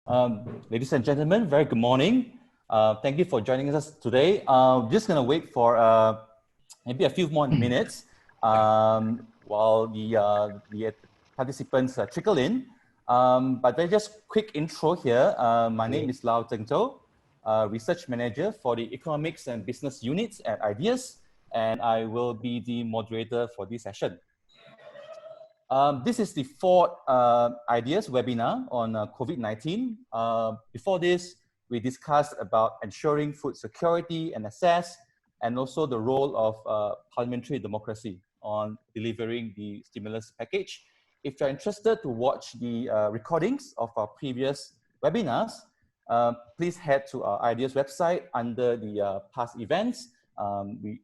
Ladies and gentlemen, very good morning. Thank you for joining us today. Just going to wait for maybe a few more minutes while the participants trickle in. But very just quick intro here. My name is Lau Zheng Zhou, Research Manager for the Economics and Business Units at Ideas, and I will be the moderator for this session. This is the fourth Ideas webinar on COVID-19. Before this, we discussed about ensuring food security and access, and also the role of parliamentary democracy on delivering the stimulus package. If you're interested to watch the recordings of our previous webinars, please head to our Ideas website under the past events.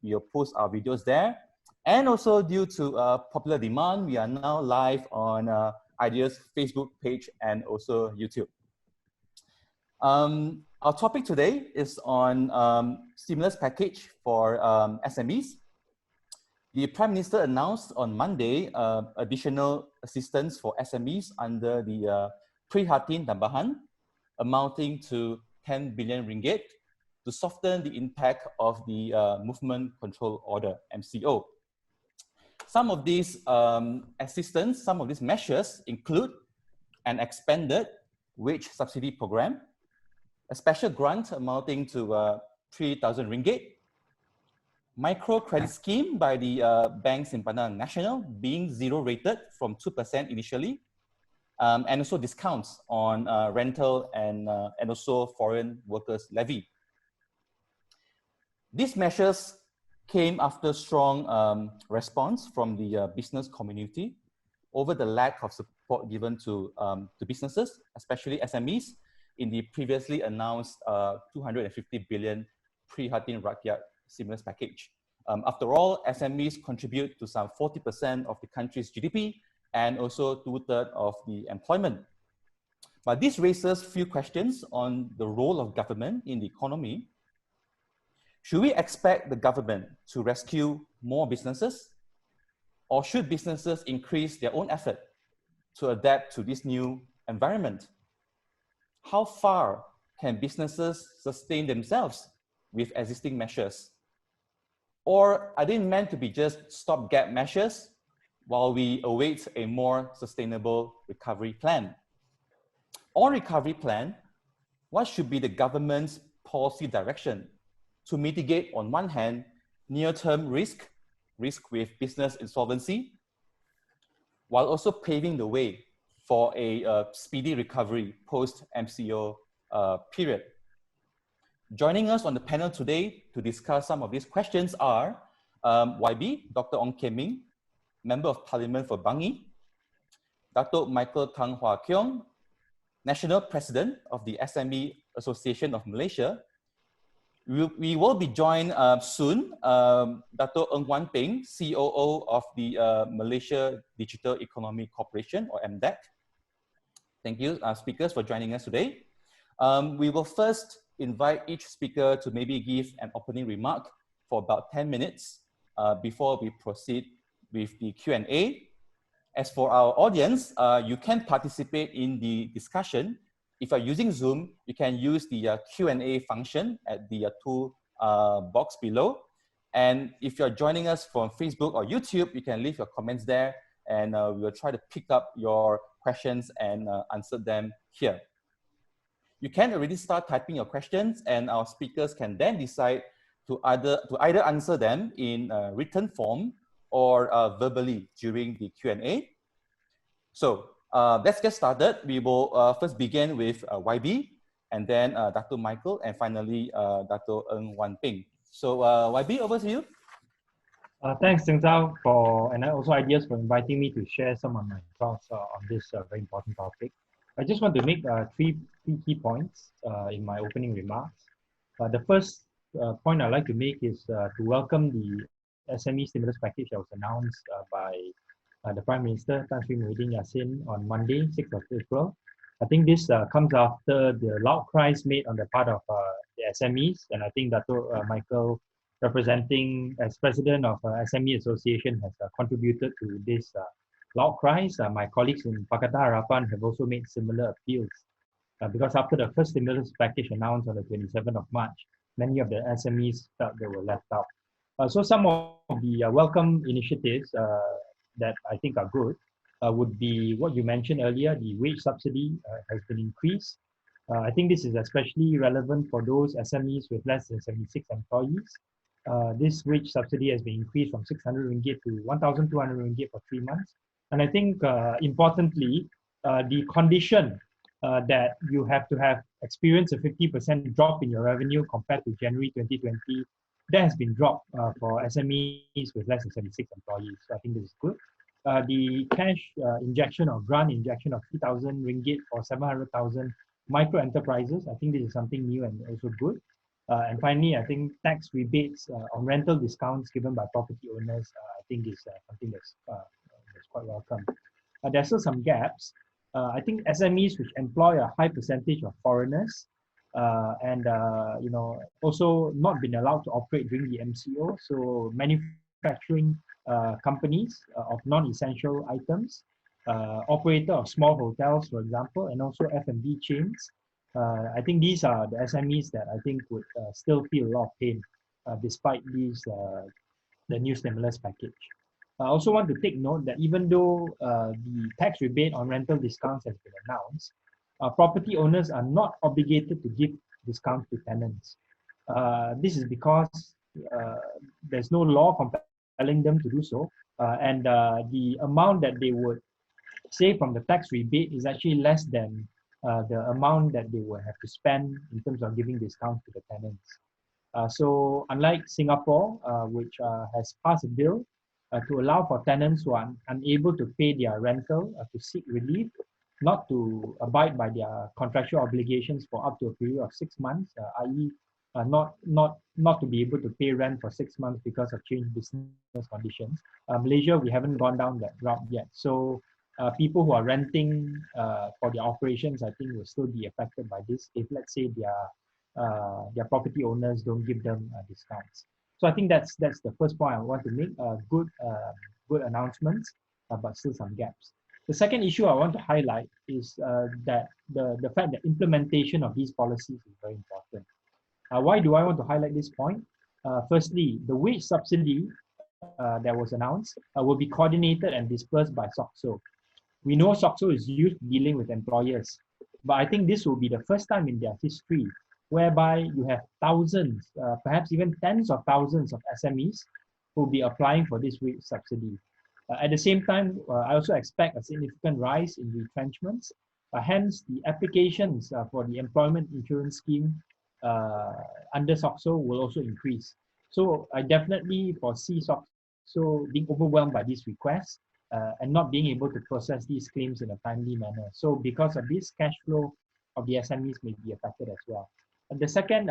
We'll post our videos there. And also due to popular demand, we are now live on Ideas Facebook page and also YouTube. Our topic today is on stimulus package for SMEs. The Prime Minister announced on Monday additional assistance for SMEs under the Prihatin Tambahan, amounting to 10 billion ringgit to soften the impact of the Movement Control Order, MCO. Some of these assistance, some of these measures include an expanded wage subsidy program, a special grant amounting to 3,000 ringgit, micro credit scheme by the banks in Padang National being zero rated from 2% initially, and also discounts on rental and also foreign workers levy. These measures came after strong response from the business community over the lack of support given to businesses, especially SMEs, in the previously announced 250 billion Prihatin Rakyat stimulus package. After all, SMEs contribute to some 40% of the country's GDP and also 2/3 of the employment. But this raises few questions on the role of government in the economy. Should we expect the government to rescue more businesses, or should businesses increase their own effort to adapt to this new environment? How far can businesses sustain themselves with existing measures? Or are they meant to be just stopgap measures while we await a more sustainable recovery plan? On recovery plan, what should be the government's policy direction to mitigate, on one hand, near-term risk with business insolvency, while also paving the way for a speedy recovery post-MCO period? Joining us on the panel today to discuss some of these questions are YB, Dr. Ong Kian Ming, Member of Parliament for Bangi, Dato' Michael Tang Hwa Keong, National President of the SME Association of Malaysia. We will be joined soon, Dato' Ng Wan Peng, COO of the Malaysia Digital Economy Corporation, or MDEC. Thank you, speakers, for joining us today. We will first invite each speaker to maybe give an opening remark for about 10 minutes before we proceed with the Q&A. As for our audience, you can participate in the discussion. If you're using Zoom, you can use the Q&A function at the tool box below. And if you're joining us from Facebook or YouTube, you can leave your comments there, and we will try to pick up your questions and answer them here. You can already start typing your questions, and our speakers can then decide to either answer them in written form or verbally during the Q&A. So let's get started. We will first begin with YB, and then Dato' Michael, and finally Dato' Ng Wan Peng. So YB, over to you. Thanks, Zheng Zhao, and also Ideas for inviting me to share some of my thoughts on this very important topic. I just want to make three key points in my opening remarks. The first point I'd like to make is to welcome the SME stimulus package that was announced by the Prime Minister, Tan Sri Muhyiddin Yassin, on Monday, 6th of April. I think this comes after the loud cries made on the part of the SMEs, and I think Dato' Michael, representing as President of SME Association, has contributed to this loud cries. My colleagues in Pakatan Harapan have also made similar appeals. because after the first stimulus package announced on the 27th of March, many of the SMEs felt they were left out. So some of the welcome initiatives that I think are good would be what you mentioned earlier. The wage subsidy has been increased. I think this is especially relevant for those SMEs with less than 76 employees. This wage subsidy has been increased from 600 ringgit to 1,200 ringgit for 3 months. And I think importantly, the condition that you have to have experienced a 50% drop in your revenue compared to January 2020, that has been dropped for SMEs with less than 76 employees. So I think this is good. The cash injection or grant injection of 3,000 ringgit for 700,000 micro enterprises, I think this is something new and also good. And finally, I think tax rebates on rental discounts given by property owners, I think is something that's quite welcome. There's still some gaps. I think SMEs which employ a high percentage of foreigners and also not been allowed to operate during the MCO. So manufacturing companies of non-essential items, operator of small hotels, for example, and also F&B chains. I think these are the SMEs that I think would still feel a lot of pain despite the new stimulus package. I also want to take note that even though the tax rebate on rental discounts has been announced, property owners are not obligated to give discounts to tenants. This is because there's no law compelling them to do so, and the amount that they would save from the tax rebate is actually less than the amount that they will have to spend in terms of giving discounts to the tenants. So unlike Singapore, which has passed a bill to allow for tenants who are unable to pay their rental to seek relief, not to abide by their contractual obligations for up to a period of 6 months, i.e. Not to be able to pay rent for 6 months because of changed business conditions. Malaysia, we haven't gone down that route yet. So people who are renting for their operations, I think will still be affected by this if, let's say, their property owners don't give them discounts. So I think that's the first point I want to make. Good announcements, but still some gaps. The second issue I want to highlight is that the fact that implementation of these policies is very important. Why do I want to highlight this point? Firstly, the wage subsidy that was announced will be coordinated and dispersed by SOCSO. We know SOCSO is used to dealing with employers, but I think this will be the first time in their history whereby you have thousands, perhaps even tens of thousands of SMEs who will be applying for this wage subsidy. At the same time, I also expect a significant rise in retrenchments. Hence, the applications for the employment insurance scheme under SOCSO will also increase. So I definitely foresee SOCSO being overwhelmed by these requests and not being able to process these claims in a timely manner. So because of this, cash flow of the SMEs may be affected as well. And the second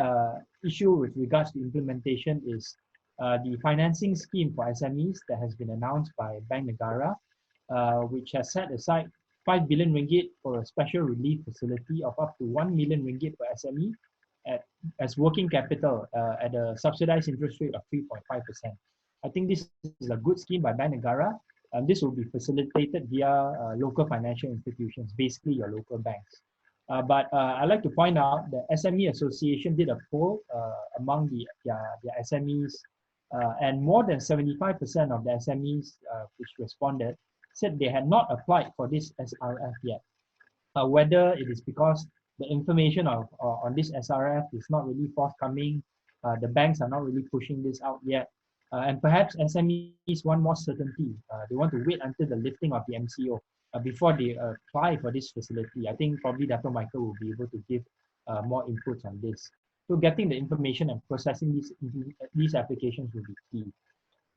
issue with regards to implementation is the financing scheme for SMEs that has been announced by Bank Negara, which has set aside 5 billion ringgit for a special relief facility of up to 1 million ringgit per SME as working capital at a subsidized interest rate of 3.5%. I think this is a good scheme by Bank Negara, and this will be facilitated via local financial institutions, basically your local banks. But I'd like to point out that SME Association did a poll among their SMEs, and more than 75% of the SMEs which responded said they had not applied for this SRF yet. Whether it is because the information on this SRF is not really forthcoming, the banks are not really pushing this out yet, and perhaps SMEs want more certainty. They want to wait until the lifting of the MCO before they apply for this facility. I think probably Dr. Michael will be able to give more inputs on this. So getting the information and processing these applications will be key.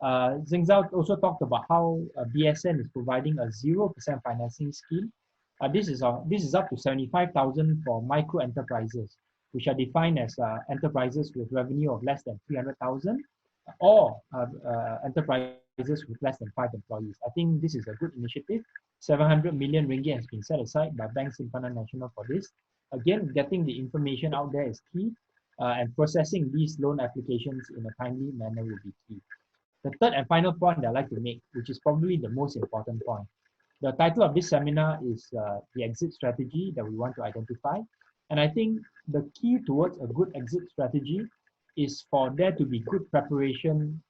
Zeng Zhao also talked about how BSN is providing a 0% financing scheme. This is up to 75,000 for micro enterprises, which are defined as enterprises with revenue of less than 300,000 or enterprises with less than 5 employees. I think this is a good initiative. 700 million ringgit has been set aside by Bank Simpanan Nasional for this. Again, getting the information out there is key, and processing these loan applications in a timely manner will be key. The third and final point that I'd like to make, which is probably the most important point, The title of this seminar is the exit strategy that we want to identify. And I think the key towards a good exit strategy is for there to be good preparation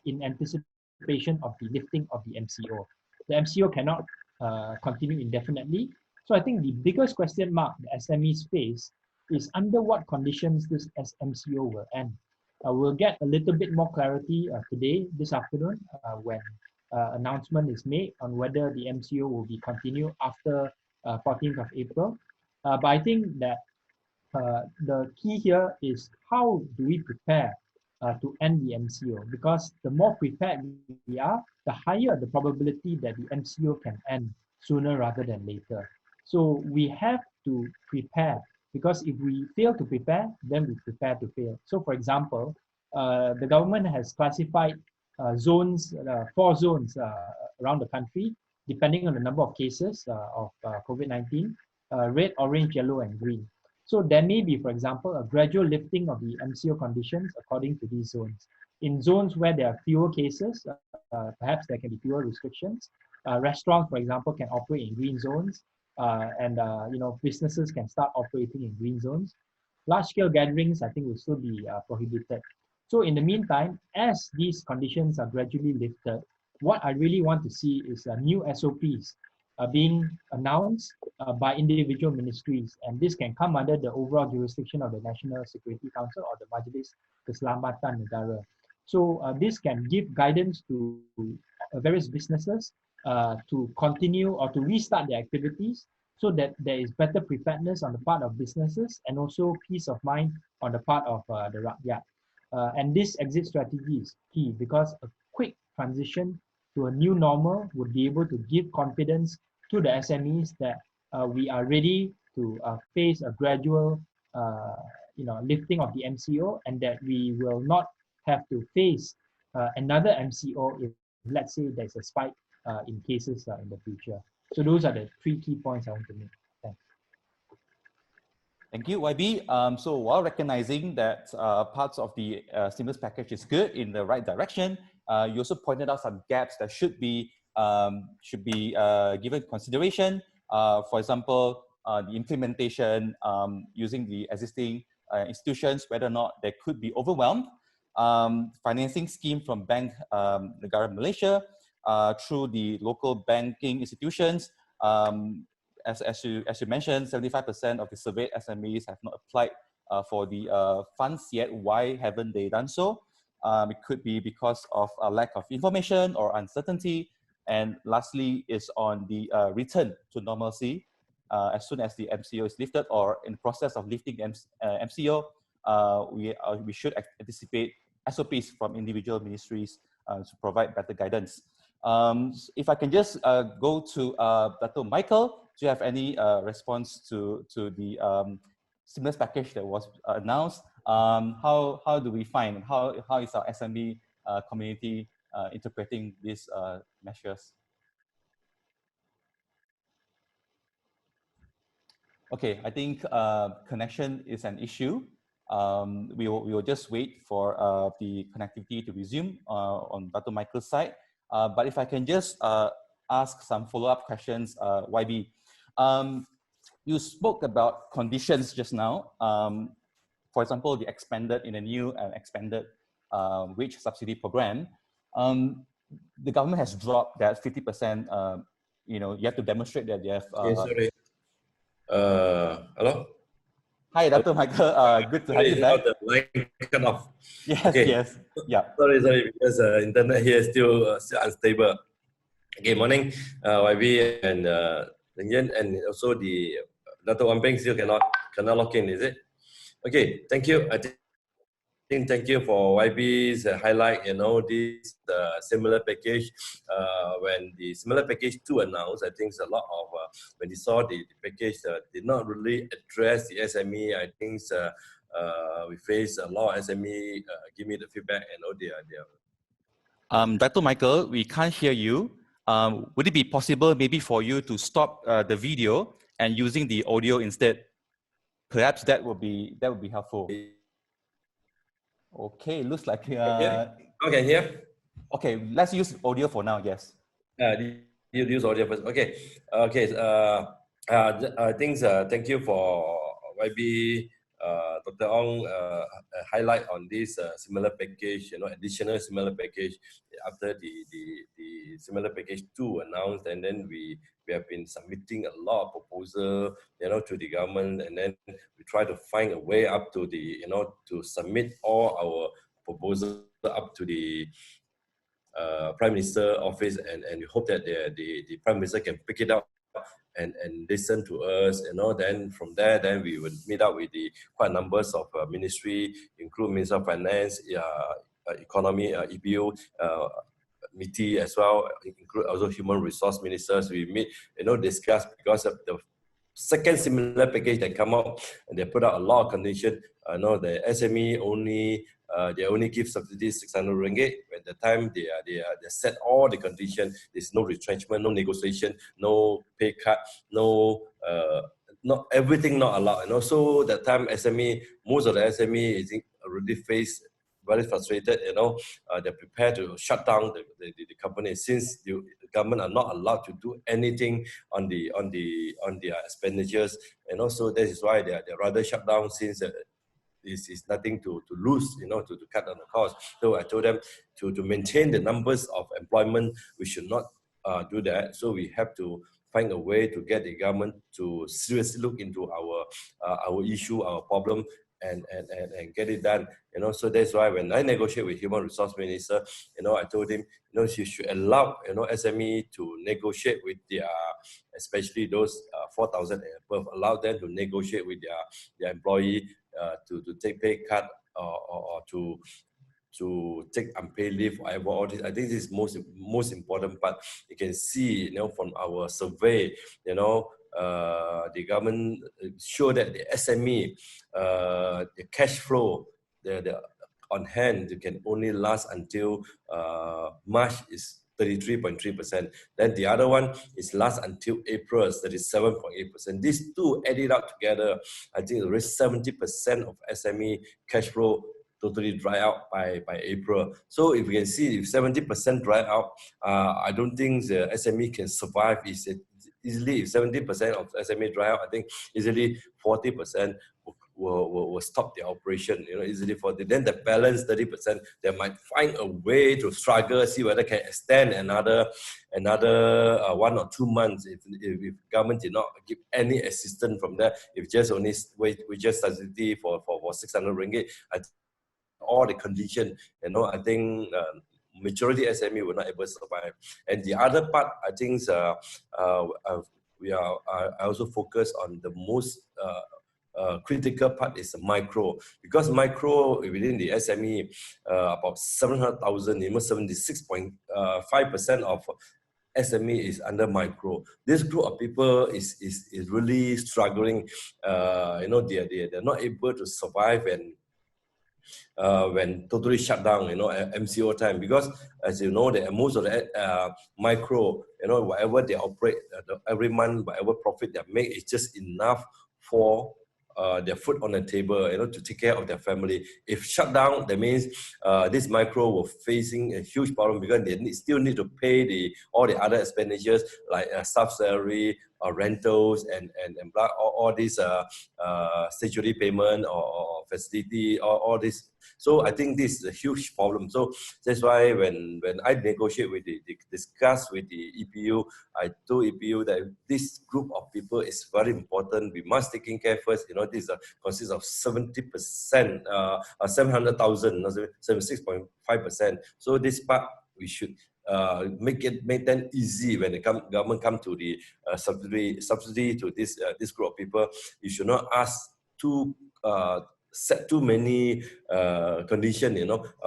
in anticipation of the lifting of the MCO. The MCO cannot continue indefinitely. So I think the biggest question mark the SMEs face is under what conditions this MCO will end. We'll get a little bit more clarity today, this afternoon, when announcement is made on whether the MCO will be continued after 14th of April. But I think that the key here is how do we prepare to end the MCO? Because the more prepared we are, the higher the probability that the MCO can end sooner rather than later. So we have to prepare, because if we fail to prepare, then we prepare to fail. So for example, the government has classified zones, 4 zones around the country, depending on the number of cases of COVID-19, red, orange, yellow, and green. So there may be, for example, a gradual lifting of the MCO conditions according to these zones. In zones where there are fewer cases, perhaps there can be fewer restrictions. Restaurants, for example, can operate in green zones, and businesses can start operating in green zones. Large-scale gatherings, I think, will still be prohibited. So in the meantime, as these conditions are gradually lifted, what I really want to see is new SOPs being announced by individual ministries, and this can come under the overall jurisdiction of the National Security Council or the Majlis Keselamatan Negara. So this can give guidance to various businesses to continue or to restart their activities, so that there is better preparedness on the part of businesses and also peace of mind on the part of the rakyat. And this exit strategy is key, because a quick transition to a new normal would be able to give confidence to the SMEs that we are ready to face a gradual lifting of the MCO, and that we will not have to face another MCO if, let's say, there's a spike in cases in the future. So those are the 3 key points I want to make. Thanks. Thank you, YB. So while recognizing that parts of the stimulus package is good in the right direction, you also pointed out some gaps that should be given consideration. For example, the implementation using the existing institutions, whether or not they could be overwhelmed. Financing scheme from Bank Negara Malaysia through the local banking institutions. As you mentioned, 75% of the surveyed SMEs have not applied for the funds yet. Why haven't they done so? It could be because of a lack of information or uncertainty. And lastly is on the return to normalcy. As soon as the MCO is lifted, or in the process of lifting MCO, we should anticipate SOPs from individual ministries to provide better guidance. If I can just go to Dr. Michael, do you have any response to the stimulus package that was announced? How do we find, how is our SME community interpreting these measures? Okay, I think connection is an issue. We will just wait for the connectivity to resume on Dr. Michael's side. But if I can just ask some follow-up questions, YB. You spoke about conditions just now. For example, the expanded in a new and expanded wage subsidy program. The government has dropped that 50%. You have to demonstrate that you have. Sorry. Hello. Hi, Dr. Michael. Good to have you back. The line cut off. Yes, okay. Yes. Yeah. Sorry, because internet here is still unstable. Okay, morning, YB and Lingyan, and also the Dr. Wampeng still cannot log in, is it? Okay, thank you. I think thank you for YB's highlight. This similar package. When the similar package 2 announced, I think a lot of when you saw the package did not really address the SME. I think we face a lot of SME give me the feedback, they are. Dr. Michael, we can't hear you. Would it be possible maybe for you to stop the video and using the audio instead? Perhaps that would be helpful. Okay, looks like Okay, here. Okay, let's use audio for now. Yes. You use audio first. Okay. Okay. Thank you for YB, Dr. Ong, highlight on this similar package, additional similar package after the similar package 2 announced, and then we have been submitting a lot of proposal, to the government, and then we try to find a way up to the, to submit all our proposal up to the Prime Minister office, and we hope that the Prime Minister can pick it up and listen to us, then from there, then we would meet up with the quite numbers of ministry, include Minister of Finance, Economy, EPU, MITI as well, include also Human Resource Ministers. We meet, discuss, because of the second similar package that come out, and they put out a lot of condition. The SME only, they only give subsidies 600 ringgit. At the time they set all the condition. There's no retrenchment, no negotiation, no pay cut, no not everything not allowed. And also that time SME, most of the SME is already faced very frustrated. They're prepared to shut down the company, since the government are not allowed to do anything on their expenditures, and also that is why they're rather shut down, since this is nothing to lose, to cut down the cost. So I told them to maintain the numbers of employment, we should not do that. So we have to find a way to get the government to seriously look into our issue, our problem, and get it done. So that's why when I negotiate with Human Resource Minister, I told him, she should allow, SME to negotiate with their, especially those 4,000 and above, allow them to negotiate with their employee to take pay cut, or to take unpaid leave, whatever. All this, I think this is most important part. You can see, from our survey, the government show that the SME, the cash flow, the on hand, it can only last until March is 33.3%. Then the other one is last until April, 37.8%. These two added up together, I think there is 70% of SME cash flow totally dry out by April. So if you can see, if 70% dry out, I don't think the SME can survive easily. If 70% of SME dry out, I think easily 40% will stop their operation, easily 40. Then the balance 30%, they might find a way to struggle, see whether can extend another 1 or 2 months if government did not give any assistance from there. If just only we just subsidy for 600 ringgit, I think all the condition, I think majority SME will not able to survive. And the other part, I think I also focus on the most critical part is the micro, because micro within the SME, about 700,000, almost 76.5% of SME is under micro. This group of people is really struggling. They're not able to survive when totally shut down, MCO time, because as you know, that most of the micro, whatever they operate every month, whatever profit they make is just enough for their food on the table, to take care of their family. If shut down, that means this micro will facing a huge problem, because they still need to pay all the other expenditures like staff salary, rentals, and all these statutory payment or facility, all this. So I think this is a huge problem. So that's why when I negotiate discuss with the EPU, I told EPU that this group of people is very important. We must taking care first. This consists of 70%, 700,000, 76.5%. So this part we should make them easy when the government come to the subsidy to this group of people. You should not ask set too many conditions,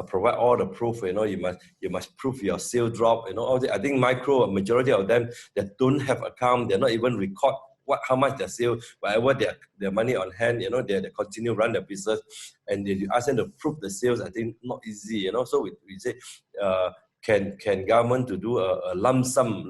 provide all the proof, you must prove your sale drop, all the, I think micro, majority of them, they don't have account, they're not even record how much they sell, whatever their money on hand, they continue run their business, and if you ask them to prove the sales, I think not easy, So we say, can government to do a lump sum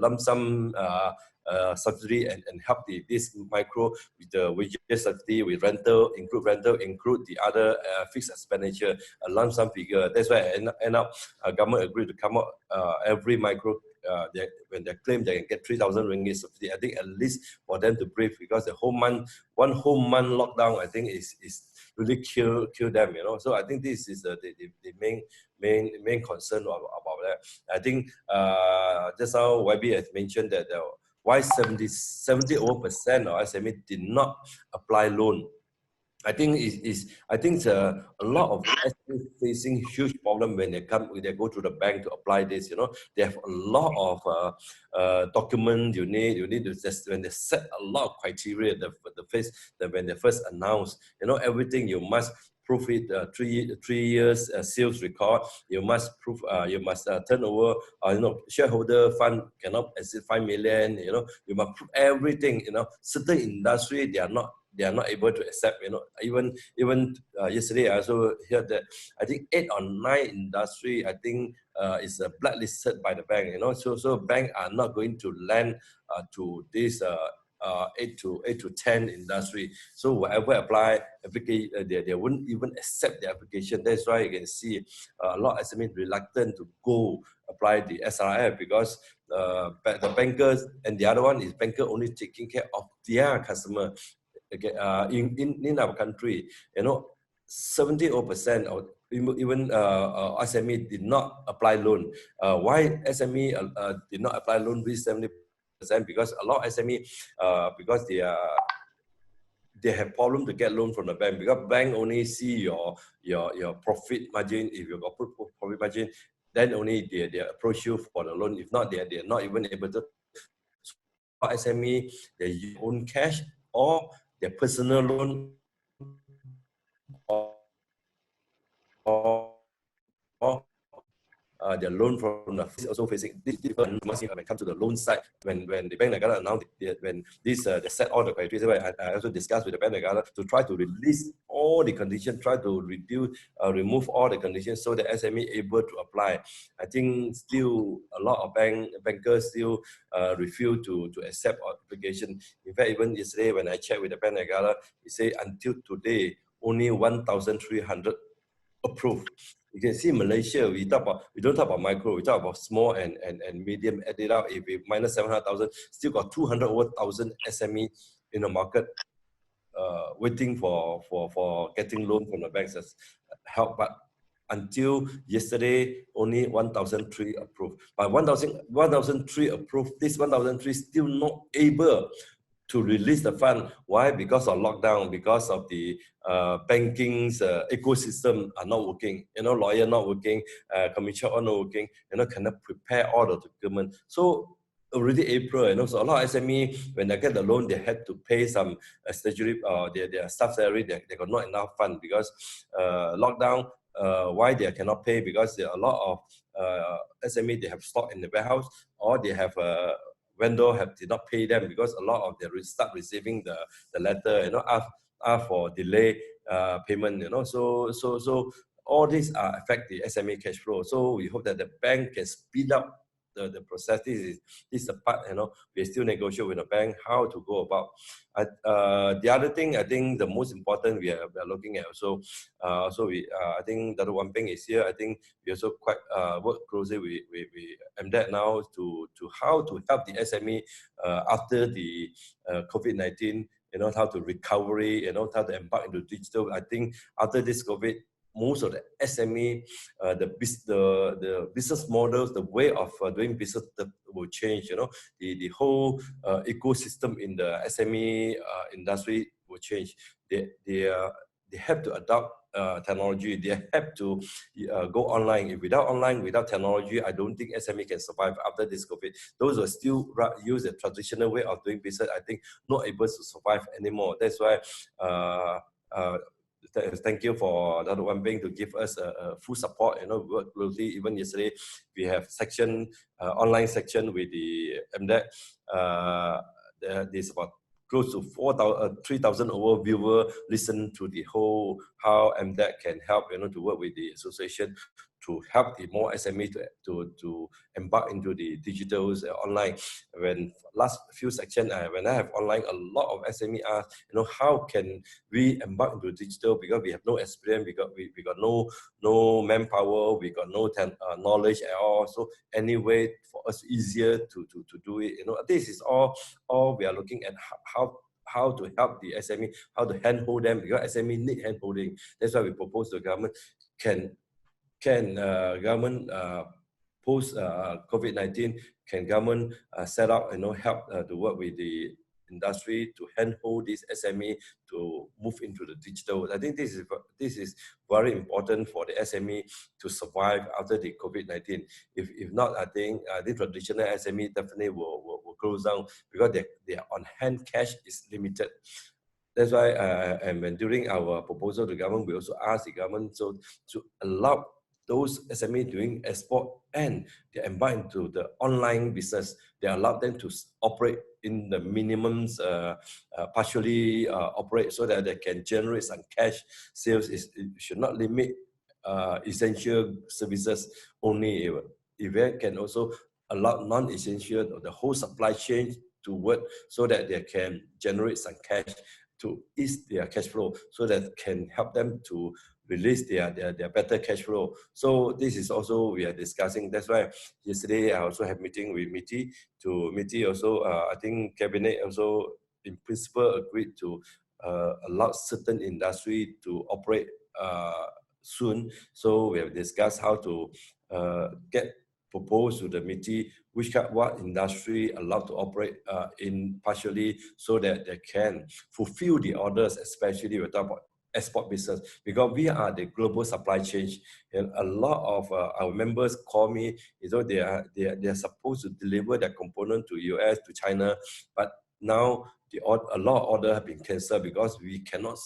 subsidy and help this micro with the wages subsidy, with rental, include the other fixed expenditure, a lump sum figure. That's why end up government agreed to come up every micro when they claim they can get 3,000 ringgit subsidy, I think at least for them to breathe, because the whole month, one whole month lockdown, I think is really kill them, you know. So I think this is the main concern about that. I think just now YB has mentioned that why 70% of SME did not apply loan. I think a lot of SMEs facing huge problem when they go to the bank to apply this. You know, they have a lot of documents you need to just, when they set a lot of criteria when they first announce. You know, everything you must prove it, 3 years sales record. You must prove you must turn over. You know, shareholder fund cannot exceed 5 million. You know, you must prove everything. You know, certain industry they are not able to accept. You know, even yesterday I also heard that I think 8 or 9 industry I think is blacklisted by the bank. You know, so bank are not going to lend to this 8 to 10 industry. So whatever apply application, they wouldn't even accept the application. That's why you can see a lot of SMEs reluctant to go apply the SRF, because the bankers, and the other one is banker only taking care of their customer. Okay, in our country, you know, 70% or even SME did not apply loan. Why SME did not apply loan with 70%? Because a lot of SME, because they have problem to get loan from the bank, because bank only see your profit margin. If you got profit margin, then only they approach you for the loan. If not, they're not even able to. SME, they use own cash or their personal loan or their loan from the also facing this different when it comes to the loan side. When the Bank Negara announced when this they set all the criteria, I also discussed with the Bank Negara to try to release all the conditions, try to remove all the conditions so the SME able to apply. I think still a lot of bankers still refuse to accept our application. In fact, even yesterday when I checked with the Bank Negara, he said until today only 1,300 approved. You can see Malaysia, we don't talk about micro, we talk about small and medium. Added out, if we minus 700,000, still got 200,000 SME in the market waiting for getting loan from the banks as help. But until yesterday, only 1,003 approved. But 1,003 approved, this 1,003 still not able to release the fund. Why? Because of lockdown, because of the banking's ecosystem are not working. You know, lawyer not working, commission are not working. You know, cannot prepare all the document. So already April, you know, so a lot of SME, when they get the loan, they had to pay some statutory their staff salary. They got not enough fund because lockdown. Why they cannot pay? Because there are a lot of SME, they have stock in the warehouse, or they have vendor did not pay them, because a lot of them start receiving the letter, you know, ask for delay payment, you know. So all these affect the SME cash flow. So we hope that the bank can speed up the process. This is the part, you know, we still negotiate with the bank how to go about. The other thing, I think the most important we are looking at also, I think Dr. Wamping is here. I think we also quite work closely with MDEC now to how to help the SME after the COVID-19, you know, how to recovery, you know, how to embark into digital. I think after this COVID, most of the SME, the business models, the way of doing business will change. You know, the whole ecosystem in the SME industry will change. They have to adopt technology. They have to go online. If without technology, I don't think SME can survive after this COVID. Those who still use the traditional way of doing business, I think not able to survive anymore. That's why. Thank you for Dr. Wamping to give us full support. You know, we work closely. Even yesterday, we have section online section with the MDEC. There's about close to 3,000 over viewer listen to the whole how MDEC can help, you know, to work with the association help the more SME to embark into the digital online. When last few section, when I have online, a lot of SME ask, how can we embark into digital, because we have no experience, we got no manpower, we got no knowledge at all. So anyway, for us easier to do it. This is all we are looking at, how to help the SME, how to handhold them, because SME need handholding. That's why we propose the government can government post COVID-19, can government set up, help to work with the industry to handhold this SME to move into the digital. I think this is very important for the SME to survive after the COVID-19. If not, I think the traditional SME definitely will close down, because their on-hand cash is limited. That's why, and when during our proposal to government, we also asked the government to allow those SME doing export and they embark into the online business. They allow them to operate in the minimums, partially operate, so that they can generate some cash sales. It should not limit essential services only. It can also allow non-essential, the whole supply chain to work, so that they can generate some cash to ease their cash flow, so that can help them to release their better cash flow. So this is also we are discussing. That's why yesterday I also have meeting with MITI also. I think cabinet also in principle agreed to allow certain industry to operate soon. So we have discussed how to get proposed to the MITI what industry allowed to operate in partially, so that they can fulfill the orders, especially we talk about export business, because we are the global supply chain. And a lot of our members call me, they are supposed to deliver their component to US, to China, but now a lot of orders have been cancelled because we cannot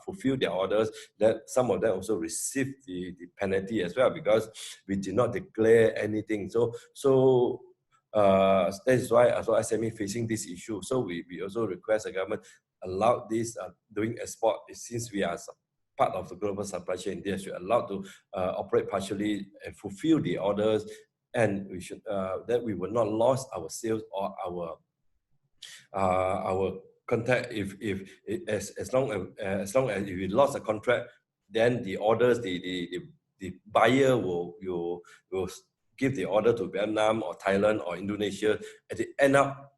fulfill their orders. That some of them also receive the penalty as well, because we did not declare anything. So that is why also SME facing this issue. So we also request the government allow this doing export, since we are part of the global supply chain. They should allow to operate partially and fulfill the orders, and we should that we will not lose our sales or our contract. As long as if we lost a contract, then the orders, the buyer will give the order to Vietnam or Thailand or Indonesia. At the end up,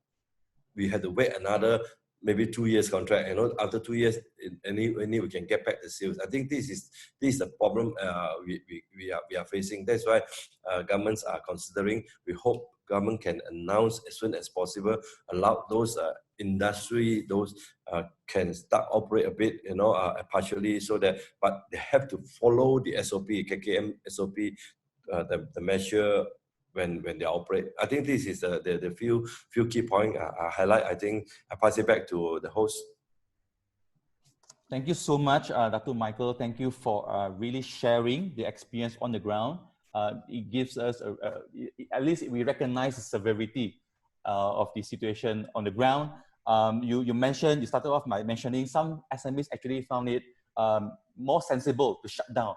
we had to wait another maybe 2 years contract, after 2 years, we can get back the sales. I think this is the problem we are facing. That's why governments are considering. We hope government can announce as soon as possible, allow those industry, those can start operate a bit, partially, so that, but they have to follow the SOP, KKM SOP, the measure when they operate. I think this is the few key points I highlight. I think I pass it back to the host. Thank you so much, Dr. Michael. Thank you for really sharing the experience on the ground. It gives us, at least we recognize the severity of the situation on the ground. You started off by mentioning some SMEs actually found it more sensible to shut down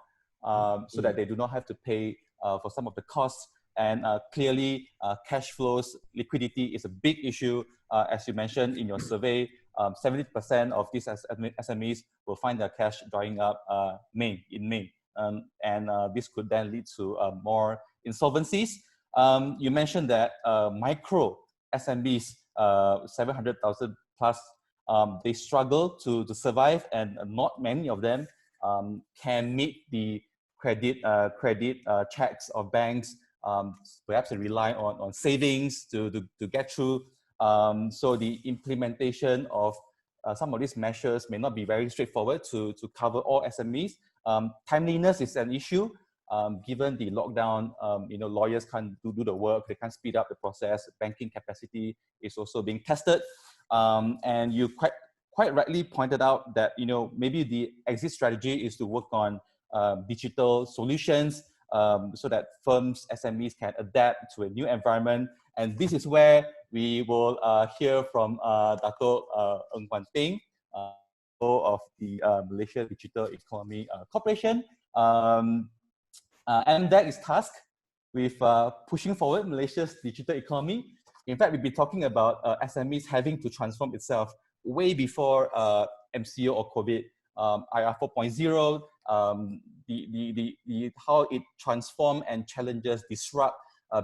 so that they do not have to pay for some of the costs. And clearly, cash flows, liquidity is a big issue. As you mentioned in your survey, 70% of these SMEs will find their cash drying up in May. And this could then lead to more insolvencies. You mentioned that micro SMEs, 700,000 plus, they struggle to survive, and not many of them can meet the credit checks of banks. Perhaps they rely on savings to get through. So the implementation of some of these measures may not be very straightforward to cover all SMEs. Timeliness is an issue. Given the lockdown, lawyers can't do the work, they can't speed up the process. Banking capacity is also being tested. And you quite rightly pointed out that maybe the exit strategy is to work on digital solutions, so that firms, SMEs can adapt to a new environment. And this is where we will hear from Dato' Ng Wan Ping, of the Malaysia Digital Economy Corporation. MDEC is tasked with pushing forward Malaysia's digital economy. In fact, we've been talking about SMEs having to transform itself way before MCO or COVID, IR 4.0, how it transforms and challenges, disrupt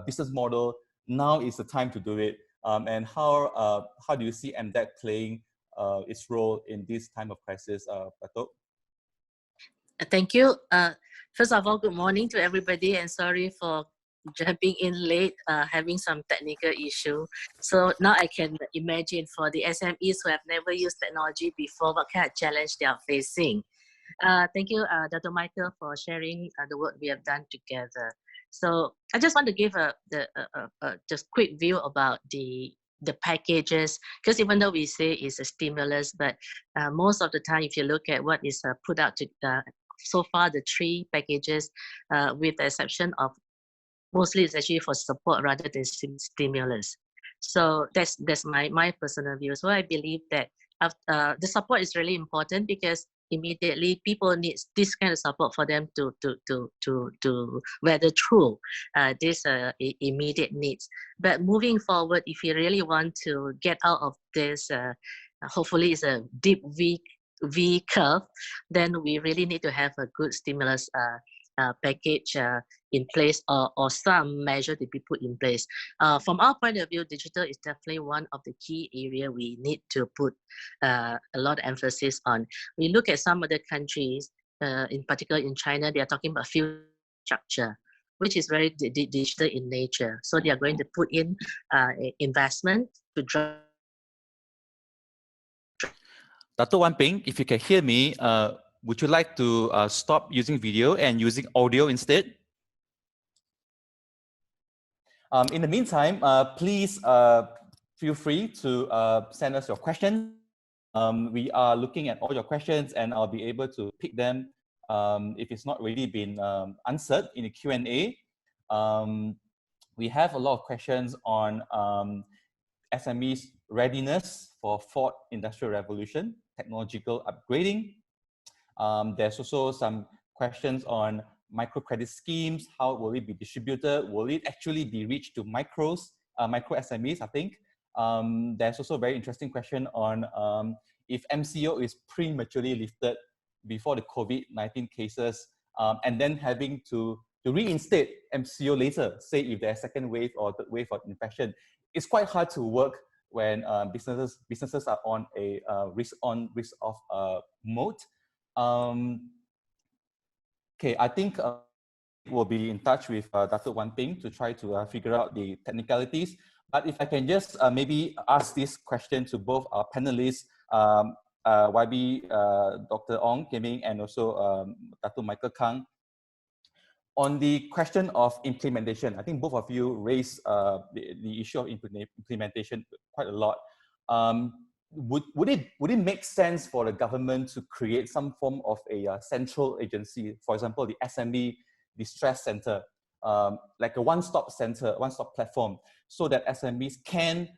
business model. Now is the time to do it. And how do you see MDEC playing its role in this time of crisis, Dato'? Thank you. First of all, good morning to everybody, and sorry for jumping in late, having some technical issue. So now I can imagine for the SMEs who have never used technology before, what kind of challenge they are facing. Thank you, Dr. Michael, for sharing the work we have done together. So I just want to give a just quick view about the packages, because even though we say it's a stimulus, but most of the time, if you look at what is put out to so far, the 3 packages, with the exception of mostly it's actually for support rather than stimulus. So that's my personal view. So I believe that the support is really important, because immediately people need this kind of support for them to weather through this immediate needs. But moving forward, if you really want to get out of this, hopefully it's a deep V curve, then we really need to have a good stimulus package in place, or some measure to be put in place. From our point of view, digital is definitely one of the key areas we need to put a lot of emphasis on. We look at some other countries, in particular in China, they are talking about future structure, which is very digital in nature. So they are going to put in investment to drive. Dato' Wan Peng, if you can hear me, would you like to stop using video and using audio instead? In the meantime, please feel free to send us your questions. We are looking at all your questions, and I'll be able to pick them if it's not already been answered in the Q&A. We have a lot of questions on SMEs' readiness for fourth industrial revolution, technological upgrading. There's also some questions on microcredit schemes. How will it be distributed? Will it actually be reached to micro SMEs, I think? There's also a very interesting question on if MCO is prematurely lifted before the COVID-19 cases, and then having to reinstate MCO later, say if there's a second wave or third wave of infection. It's quite hard to work when businesses are on a risk-on, risk-off mode. Okay, I think we'll be in touch with Dr. Wan Peng to try to figure out the technicalities. But if I can just maybe ask this question to both our panelists, YB, Dr. Ong Keming, and also Dr. Michael Kang. On the question of implementation, I think both of you raised the issue of implementation quite a lot. Would it make sense for the government to create some form of a central agency, for example, the SME Distress Center, like a one-stop center, one-stop platform, so that SMEs can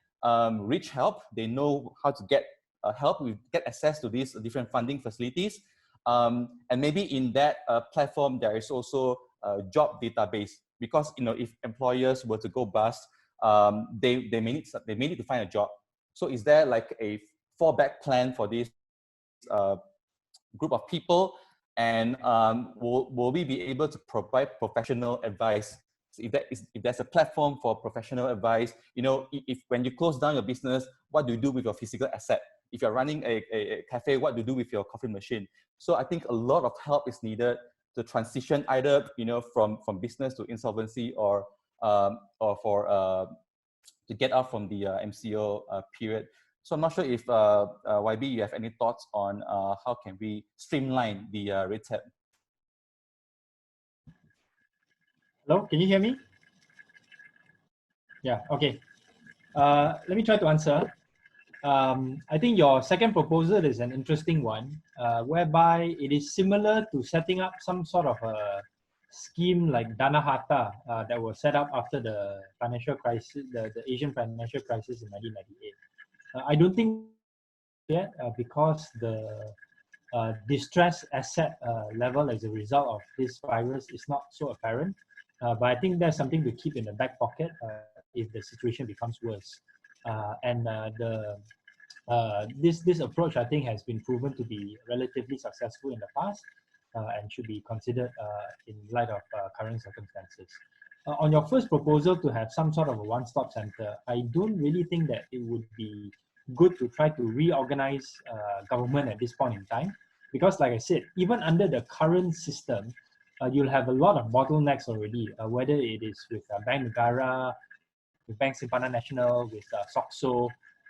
reach help? They know how to get help, get access to these different funding facilities. And maybe in that platform, there is also a job database, because if employers were to go bust, they may need to find a job. So is there like a fallback plan for this group of people? And will we be able to provide professional advice? So if there's a platform for professional advice, if when you close down your business, what do you do with your physical asset? If you're running a cafe, what do you do with your coffee machine? So I think a lot of help is needed to transition either from business to insolvency, or to get out from the MCO period. So I'm not sure if YB, you have any thoughts on how can we streamline the red tape? Hello, can you hear me? Yeah, okay. Let me try to answer. I think your second proposal is an interesting one, whereby it is similar to setting up some sort of a scheme like Dana Harta that was set up after the financial crisis, the Asian financial crisis in 1998. I don't think yet because the distressed asset level as a result of this virus is not so apparent. But I think that's something to keep in the back pocket if the situation becomes worse. This approach, I think, has been proven to be relatively successful in the past and should be considered in light of current circumstances. On your first proposal to have some sort of a one-stop center, I don't really think that it would be good to try to reorganize government at this point in time, because like I said, even under the current system, you'll have a lot of bottlenecks already, whether it is with Bank Negara, with Bank Simpanan Nasional, with SOXO.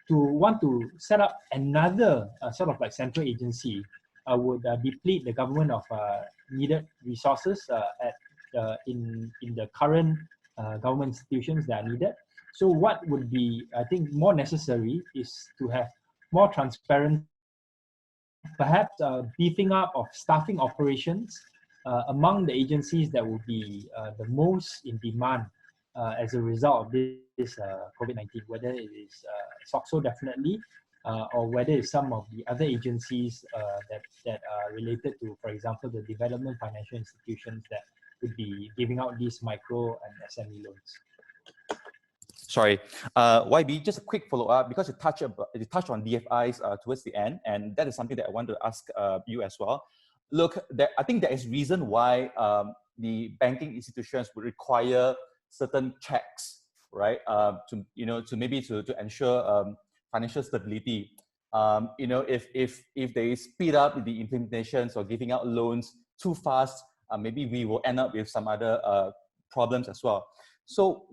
To want to set up another sort of like central agency would deplete the government of needed resources in the current government institutions that are needed. So what would be, I think, more necessary is to have more transparent, perhaps beefing up of staffing operations among the agencies that would be the most in demand as a result of this COVID-19, whether it is SOXO definitely, or whether it's some of the other agencies that are related to, for example, the development financial institutions that would be giving out these micro and SME loans. Sorry, YB, just a quick follow-up, because you touched on DFIs towards the end, and that is something that I want to ask you as well. Look, I think there is reason why the banking institutions would require certain checks, right? To ensure financial stability. If they speed up the implementations or giving out loans too fast, maybe we will end up with some other problems as well. So,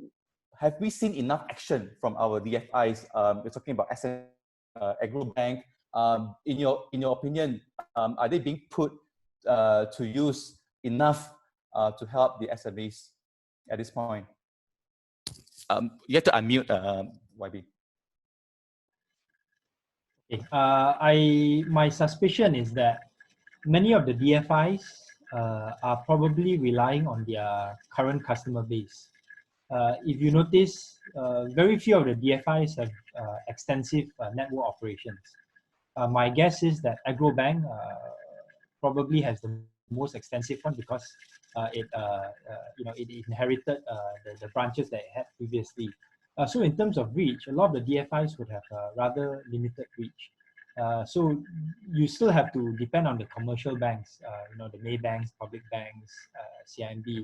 have we seen enough action from our DFIs? We're talking about Agro Bank. In your opinion, are they being put to use enough to help the SMEs at this point? You have to unmute, YB. Okay. My suspicion is that many of the DFIs are probably relying on their current customer base. If you notice, very few of the DFIs have extensive network operations. My guess is that Agro Bank probably has the most extensive one because it inherited the branches that it had previously. So in terms of reach, a lot of the DFIs would have rather limited reach. So you still have to depend on the commercial banks, the Maybanks, public banks, CIMB,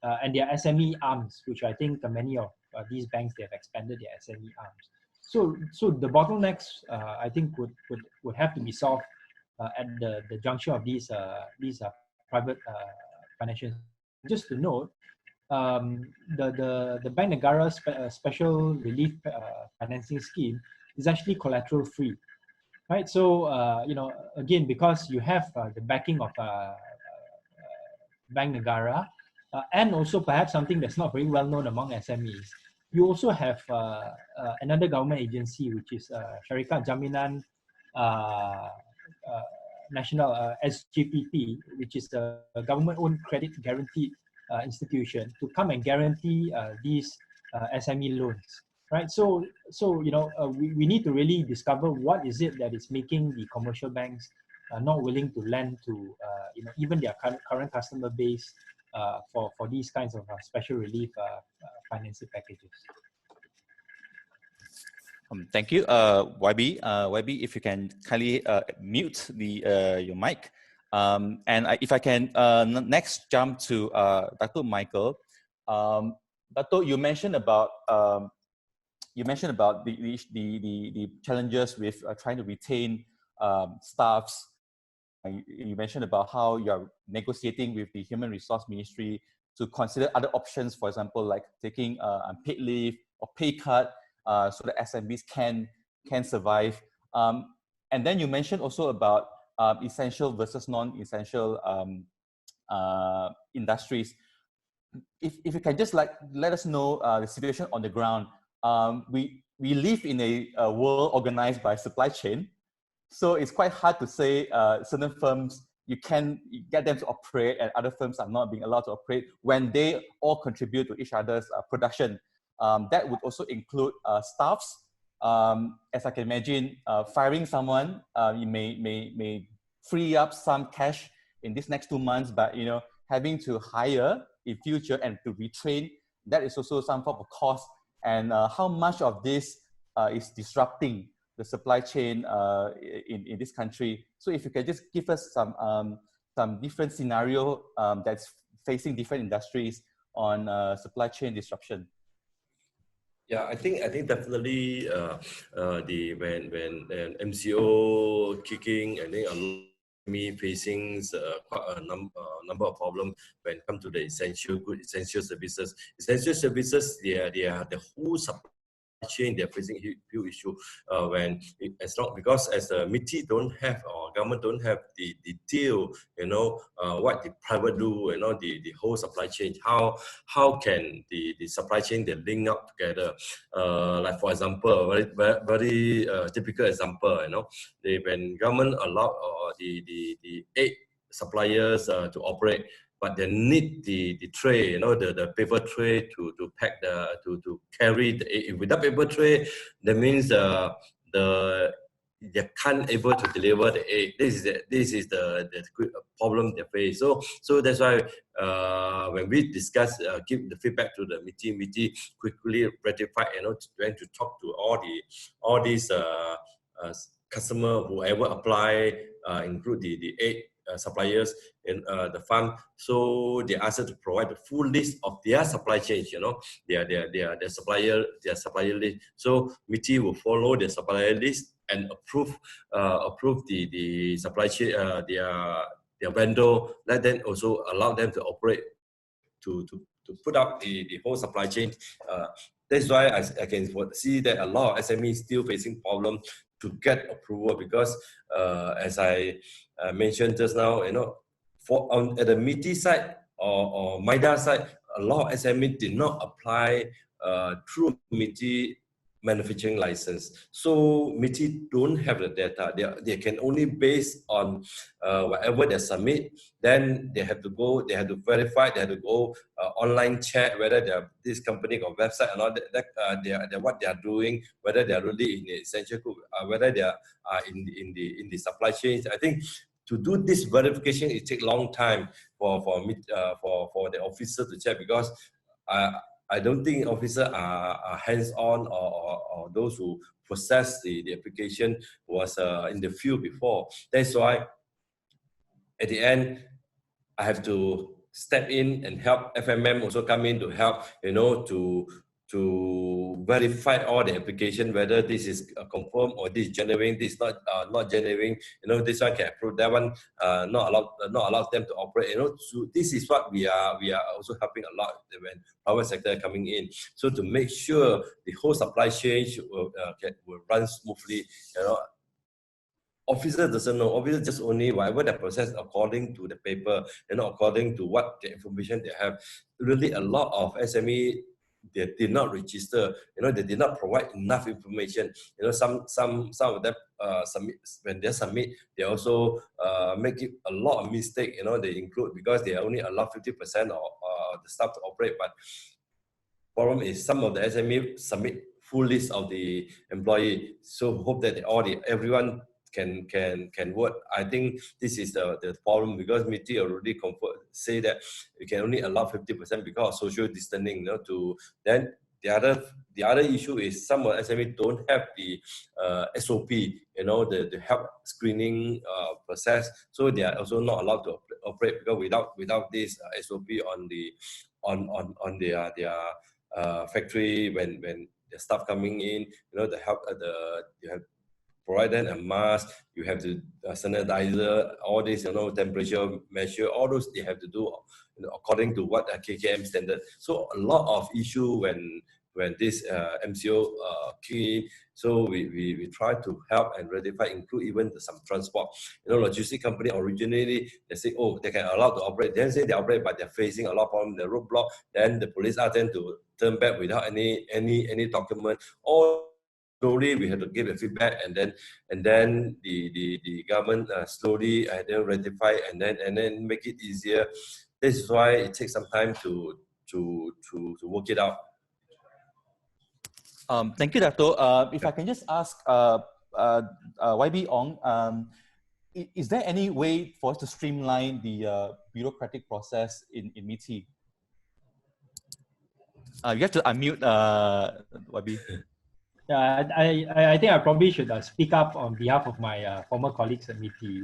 and their SME arms, which I think many of these banks, they have expanded their SME arms. So the bottlenecks, I think, would have to be solved at the juncture of these private financial. Just to note, the Bank Negara special relief financing scheme is actually collateral free, right? So again, because you have the backing of Bank Negara, and also perhaps something that's not very well known among SMEs, you also have another government agency, which is Syarikat Jaminan National, SGPT, which is the government-owned credit guaranteed institution, to come and guarantee these SME loans, right? So we need to really discover what is it that is making the commercial banks not willing to lend to even their current customer base for these kinds of special relief financing packages. Thank you, YB. YB, if you can kindly mute your mic. If I can next jump to Dr. Michael. Dr., you mentioned about the challenges with trying to retain staffs. You mentioned about how you're negotiating with the Human Resource Ministry to consider other options, for example, like taking unpaid leave or pay cut so that SMEs can survive. And then you mentioned also about essential versus non-essential industries. If you can just let us know the situation on the ground. We live in a world organized by supply chain. So it's quite hard to say certain firms, you can get them to operate and other firms are not being allowed to operate when they all contribute to each other's production. That would also include staffs. As I can imagine, firing someone, you may free up some cash in these next 2 months, but having to hire in future and to retrain, that is also some form of cost. And how much of this is disrupting the supply chain in this country? So if you can just give us some different scenario that's facing different industries on supply chain disruption. Yeah, I think definitely when MCO kicking, I think a lot of me facing quite a number of problems when it comes to the essential goods, essential services. Essential services, they are the whole supply chain. They're facing a huge issue because as the MITI don't have, or government don't have the detail, what the private do, the whole supply chain. How can the supply chain they link up together? Like for example, very typical example, when government allow the 8 suppliers to operate, but they need the tray, the paper tray to pack to carry the egg. Without paper tray, that means they can't able to deliver the egg. This is the problem they face. So that's why when we discuss, give the feedback to the MITI quickly rectify, trying to talk to all these customer whoever apply, include the egg suppliers in the farm. So they asked us to provide the full list of their supply chains, their supplier list. So MITI will follow the supplier list and approve the supply chain, their vendor. Let them also allow them to operate to put up the whole supply chain. That's why I can see that a lot of SMEs still facing problems to get approval, because as I mentioned just now, at the MITI side or MIDA side, a lot of SMEs did not apply through MITI manufacturing license. So MITI don't have the data. They can only base on whatever they submit. Then they have to verify, they have to go online check whether this company got website and all that, what they are doing, whether they are really in the essential group, whether they are in the supply chains. I think to do this verification, it takes a long time for the officer to check, because I don't think officers are hands-on, or those who process the application was in the field before. That's why at the end, I have to step in and help. FMM also come in to help, to verify all the application, whether this is confirmed or this is genuine, this is not genuine. This one can approve, that one not allow them to operate. So this is what we are also helping a lot when private sector coming in. So to make sure the whole supply chain will run smoothly. Officer doesn't know. Officer just only whatever the process according to the paper, according to what the information they have. Really, a lot of SME, they did not register. They did not provide enough information. Some of them when they submit, they also make it a lot of mistake. They include, because they only allow 50% of the staff to operate. But problem is some of the SME submit full list of the employee. So hope that everyone can work. I think this is the problem, because MITI already say that you can only allow 50% because of social distancing. Then the other issue is some of SME don't have the SOP, the health screening process. So they are also not allowed to operate, because without this SOP on their factory, when the staff coming in, the help you have provide them a mask, you have to sanitizer, all this, temperature measure, all those they have to do according to what KKM standard. So a lot of issue when this MCO came. So we try to help and rectify, include even some transport. Logistic company originally, they say, oh, they can allow to operate. Then say they operate, but they're facing a lot of problems, the roadblock. Then the police ask them to turn back without any document. All slowly we have to give a feedback, and then the government slowly then rectify and then make it easier. This is why it takes some time to work it out. Thank you, Dato. If I can just ask YB Ong, is there any way for us to streamline the bureaucratic process in MITI? You have to unmute, Wabi. Yeah, I think I probably should speak up on behalf of my former colleagues at MITI.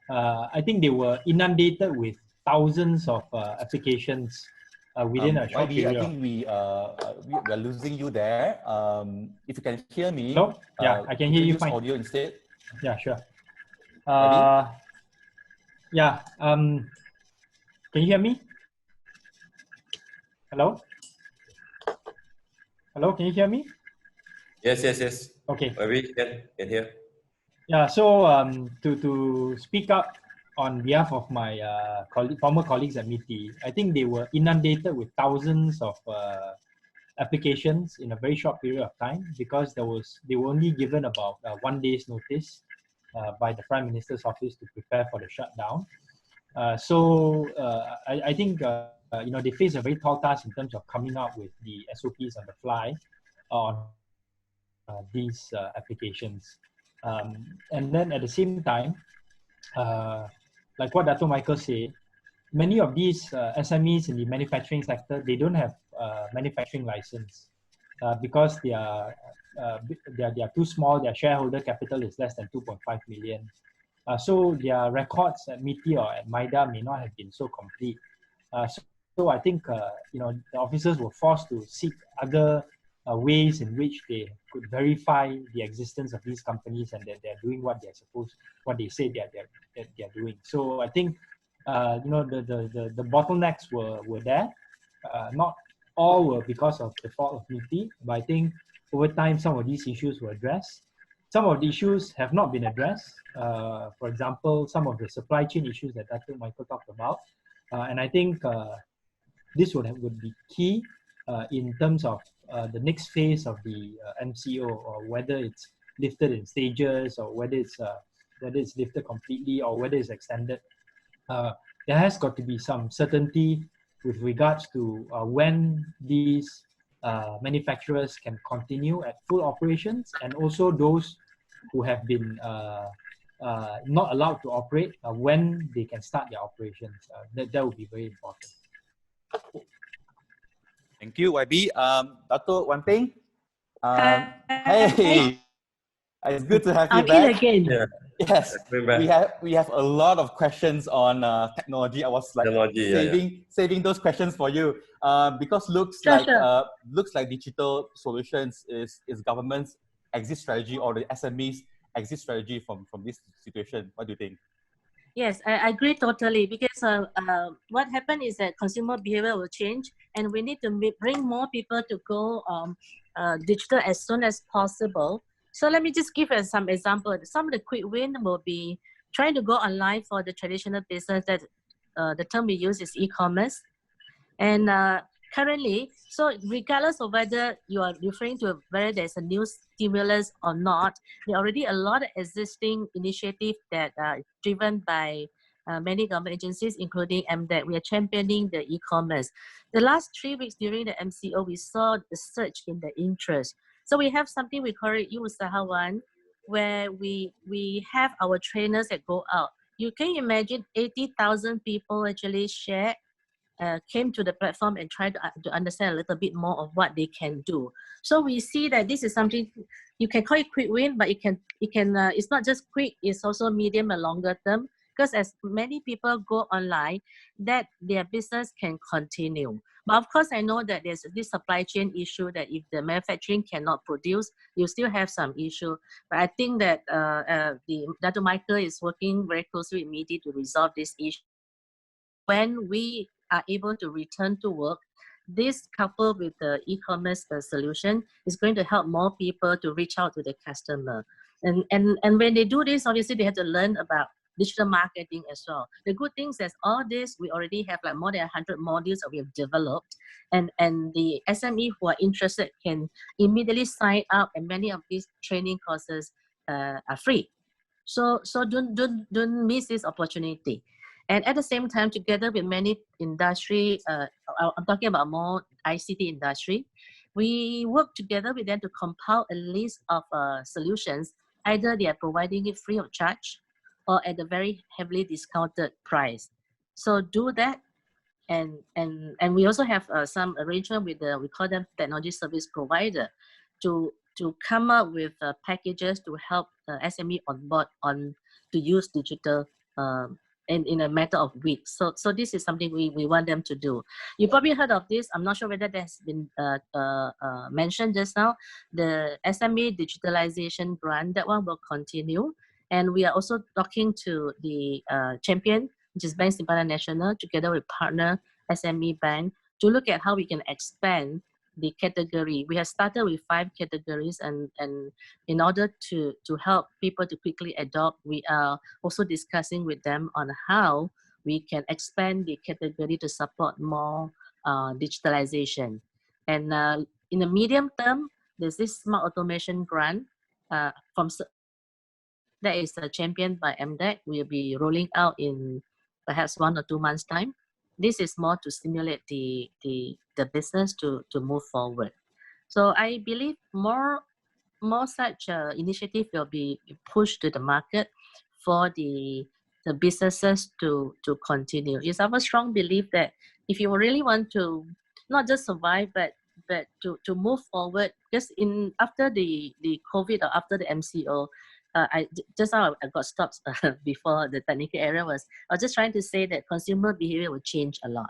I think they were inundated with thousands of applications within a short YB, period. I think we are losing you there. If you can hear me, Hello? Yeah, I can hear you use fine. audio instead. Yeah, sure. YB? Yeah, can you hear me? Hello? Hello, can you hear me? Yes, yes, yes. Okay. Maybe can hear. Yeah, so to speak up on behalf of my former colleagues at MITI, I think they were inundated with thousands of applications in a very short period of time because they were only given about 1 day's notice by the Prime Minister's office to prepare for the shutdown. I think they face a very tall task in terms of coming up with the SOPs on the fly on these applications. And then at the same time, like what Dato' Michael said, many of these SMEs in the manufacturing sector, they don't have manufacturing license because they are too small. Their shareholder capital is less than 2.5 million. So their records at MITI or at MIDA may not have been so complete. So I think the officers were forced to seek other ways in which they could verify the existence of these companies and that they're doing what what they say they're doing. So I think the bottlenecks were there. Not all were because of the fault of MITI, but I think over time some of these issues were addressed. Some of the issues have not been addressed. For example, some of the supply chain issues that Dr. Michael talked about. And I think this would be key in terms of the next phase of the MCO, or whether it's lifted in stages, or whether it's lifted completely, or whether it's extended. There has got to be some certainty with regards to when these manufacturers can continue at full operations, and also those who have been not allowed to operate, when they can start their operations. That would be very important. Thank you, YB. Dato' Wan Peng. Hey, it's good to have you I'm back. in again. Yeah. Yes, we have a lot of questions on technology. I was like saving those questions for you because looks like digital solutions is government's exit strategy, or the SMEs exit strategy from this situation. What do you think? Yes, I agree totally, because what happened is that consumer behavior will change, and we need to bring more people to go digital as soon as possible. So let me just give some example. Some of the quick win will be trying to go online for the traditional business. That the term we use is e-commerce, and currently, so regardless of whether you are referring to whether there's a new stimulus or not, there are already a lot of existing initiatives that are driven by many government agencies, including MDEC. We are championing the e-commerce. The last 3 weeks during the MCO, we saw the surge in the interest. So we have something we call it Usahawan, where we have our trainers that go out. You can imagine 80,000 people actually came to the platform and tried to understand a little bit more of what they can do. So we see that this is something you can call it quick win, but it's not just quick, it's also medium and longer term, because as many people go online, that their business can continue. But of course, I know that there's this supply chain issue, that if the manufacturing cannot produce, you still have some issue. But I think that Dr. Michael is working very closely with MITI to resolve this issue. When we are able to return to work, this coupled with the e-commerce solution is going to help more people to reach out to the customer. And when they do this, obviously they have to learn about digital marketing as well. The good thing is all this, we already have like more than 100 modules that we have developed, and the SME who are interested can immediately sign up, and many of these training courses are free. So don't miss this opportunity. And at the same time, together with many industry, I'm talking about more ICT industry, we work together with them to compile a list of solutions. Either they are providing it free of charge, or at a very heavily discounted price. So do that. And we also have some arrangement with we call them technology service provider to come up with packages to help SME on board to use digital in a matter of weeks. So this is something we want them to do. You probably heard of this. I'm not sure whether that's been mentioned just now. The SME digitalization grant, that one will continue. And we are also talking to the champion, which is Bank Simpanan Nasional, together with partner SME Bank, to look at how we can expand the category. We have started with 5 categories, and in order to help people to quickly adopt, we are also discussing with them on how we can expand the category to support more digitalization. And in the medium term, there's this smart automation grant that is championed by MDEC. We'll be rolling out in perhaps 1 or 2 months' time. This is more to stimulate the business to move forward. So I believe more such initiative will be pushed to the market for the businesses to continue. It's our strong belief that if you really want to not just survive, but to move forward, because after the COVID or after the MCO, just now I got stopped before the technical area I was just trying to say that consumer behavior will change a lot,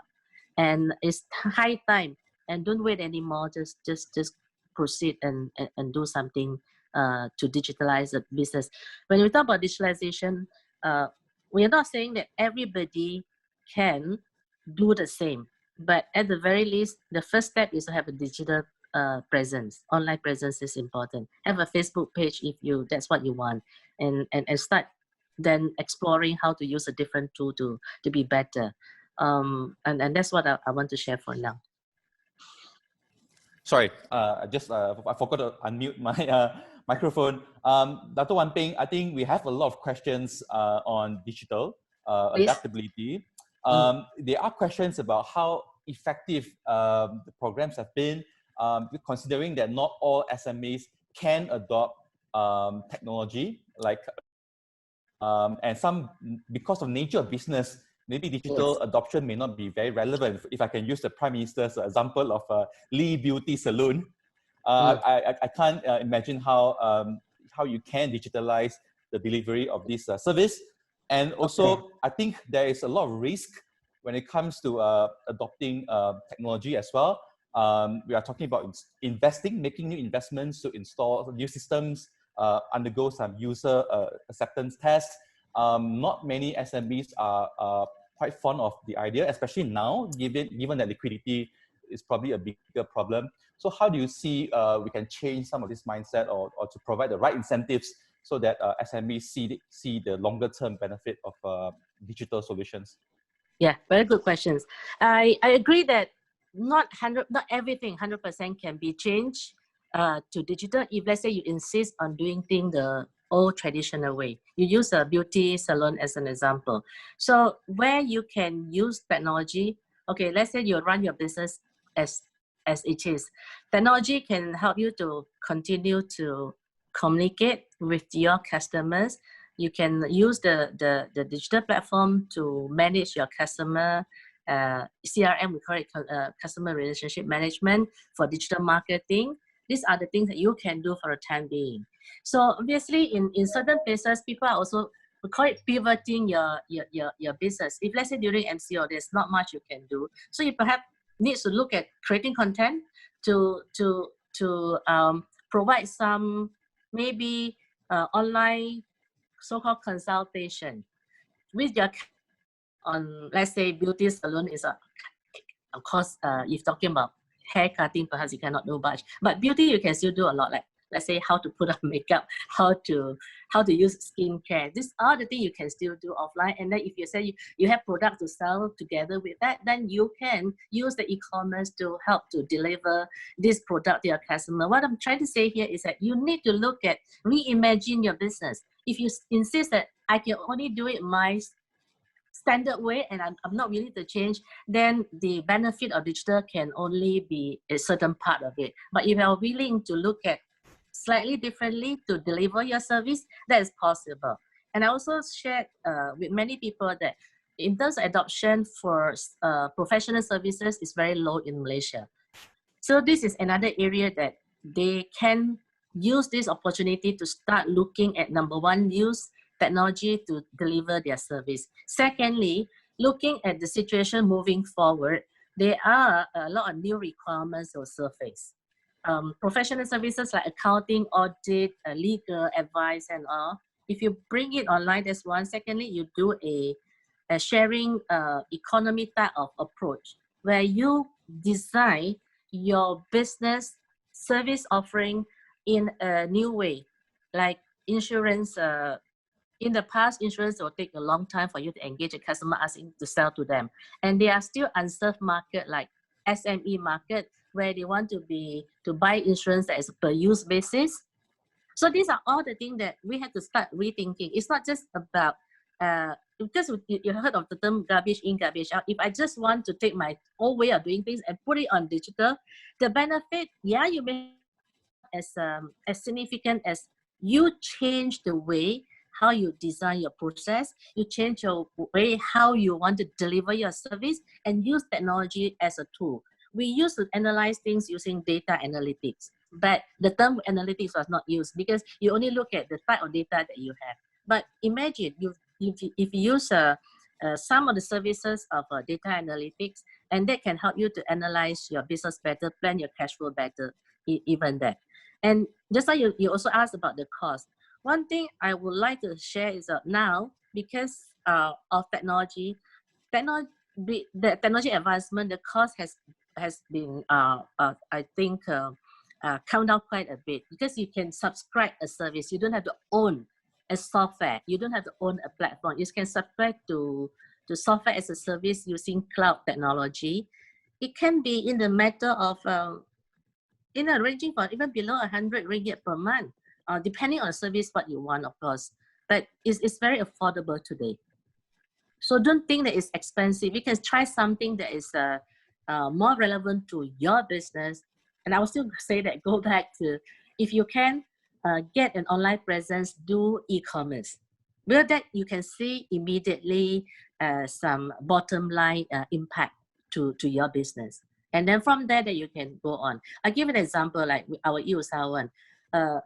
and it's high time. And don't wait anymore. Just proceed and do something to digitalize the business. When we talk about digitalization, we are not saying that everybody can do the same, but at the very least, the first step is to have a digital presence. Online presence is important. Have a Facebook page if that's what you want, and start then exploring how to use a different tool to be better. And that's what I want to share for now. Sorry, I forgot to unmute my microphone. Dr. Wan Peng, I think we have a lot of questions on digital adaptability. There are questions about how effective the programs have been, considering that not all SMEs can adopt technology, and some, because of nature of business, maybe digital adoption may not be very relevant. If I can use the Prime Minister's example of Lee Beauty Salon, I can't imagine how you can digitalize the delivery of this service. And also, I think there is a lot of risk when it comes to adopting technology as well. We are talking about making new investments to install new systems, undergo some user acceptance tests. Not many SMEs are quite fond of the idea, especially now, given that liquidity is probably a bigger problem. So how do you see we can change some of this mindset or to provide the right incentives so that SMEs see the longer term benefit of digital solutions? Yeah, very good questions. I agree that not everything 100% can be changed to digital. If let's say you insist on doing things the old traditional way, you use a beauty salon as an example. So where you can use technology, okay, let's say you run your business as it is. Technology can help you to continue to communicate with your customers. You can use the digital platform to manage your customer CRM, we call it customer relationship management, for digital marketing. These are the things that you can do for the time being. So obviously in certain places, people are also, we call it pivoting your business. If let's say during MCO, there's not much you can do. So you perhaps need to look at creating content to provide some maybe online so-called consultation with your on, let's say beauty salon is of course if talking about hair cutting, perhaps you cannot do much, but beauty you can still do a lot, like let's say how to put on makeup, how to use skincare. These are the things you can still do offline. And then if you say you have products to sell together with that, then you can use the e-commerce to help to deliver this product to your customer. What I'm trying to say here is that you need to look at reimagine your business. If you insist that I can only do it my standard way and I'm not willing to change, then the benefit of digital can only be a certain part of it. But if you're willing to look at slightly differently to deliver your service, that is possible. And I also shared with many people that in terms of adoption for professional services is very low in Malaysia. So this is another area that they can use this opportunity to start looking at, number one, use technology to deliver their service. Secondly, looking at the situation moving forward, there are a lot of new requirements or surface. Professional services like accounting, audit, legal advice and all. If you bring it online, that's one. Secondly, you do a sharing economy type of approach where you design your business service offering in a new way, like insurance. In the past, insurance will take a long time for you to engage a customer asking to sell to them. And there are still unserved market like SME market where they want to buy insurance as per use basis. So these are all the things that we have to start rethinking. It's not just about, because you heard of the term garbage in, garbage out. If I just want to take my old way of doing things and put it on digital, the benefit, yeah, you may as significant as you change the way how you design your process, you change your way how you want to deliver your service, and use technology as a tool. We used to analyze things using data analytics, but the term analytics was not used because you only look at the type of data that you have. But imagine if you use some of the services of data analytics, and that can help you to analyze your business better, plan your cash flow better, even that. And just like you also asked about the cost. One thing I would like to share is that now, because of technology, the technology advancement, the cost has been, I think, come down quite a bit because you can subscribe a service. You don't have to own a software. You don't have to own a platform. You can subscribe to software as a service using cloud technology. It can be in the matter of, ranging from even below 100 ringgit per month. Depending on the service what you want, of course, but it's very affordable today. So don't think that it's expensive. You can try something that is more relevant to your business. And I will still say that go back to, if you can get an online presence, do e-commerce. With that, you can see immediately some bottom line impact to your business. And then from there that you can go on. I'll give an example like our e-usahawan.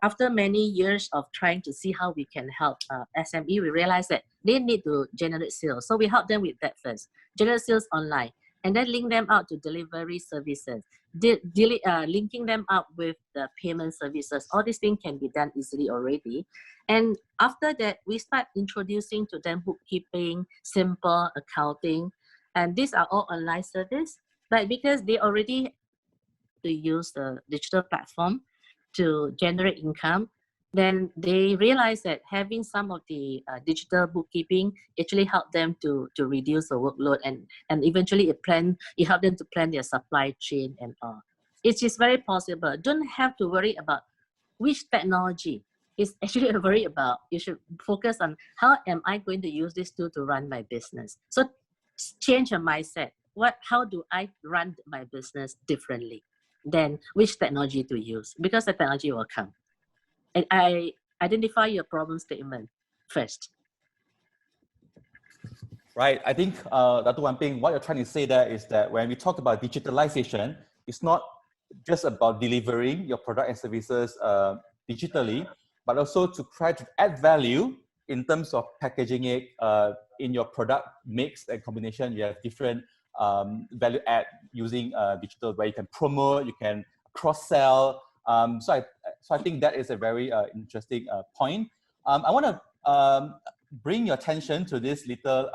After many years of trying to see how we can help SME, we realized that they need to generate sales. So we help them with that first, generate sales online, and then link them out to delivery services, linking them up with the payment services. All these things can be done easily already. And after that, we start introducing to them bookkeeping, simple accounting, and these are all online service. But because they already to use the digital platform to generate income, then they realize that having some of the digital bookkeeping actually help them to reduce the workload, and eventually it help them to plan their supply chain and all. It is very possible. Don't have to worry about which technology. It's actually worry about, you should focus on how am I going to use this tool to run my business. So change your mindset. How do I run my business differently than which technology to use? Because the technology will come. And I identify your problem statement first. Right. I think, Dr. Wan Ping, what you're trying to say there is that when we talk about digitalization, it's not just about delivering your product and services digitally, but also to try to add value in terms of packaging it in your product mix and combination. You have different value add using digital, where you can promote, you can cross-sell. So I think that is a very interesting point. I want to bring your attention to this little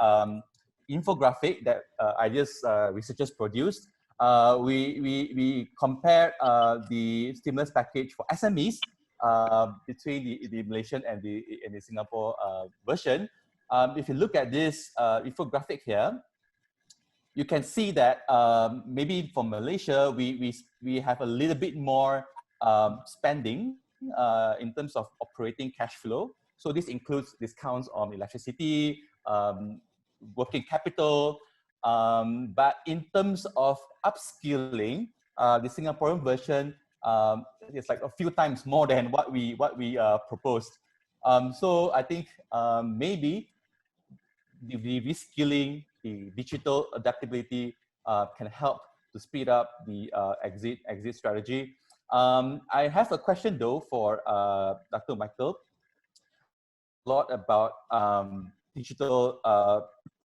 infographic that IDEAS researchers produced. We compared the stimulus package for SMEs between the Malaysian and the Singapore version. If you look at this infographic here, you can see that maybe for Malaysia, we have a little bit more spending in terms of operating cash flow. So this includes discounts on electricity, working capital, but in terms of upskilling, the Singaporean version is like a few times more than what we proposed. So I think maybe the reskilling, the digital adaptability can help to speed up the exit strategy. I have a question though for Dr. Michael. A lot about digital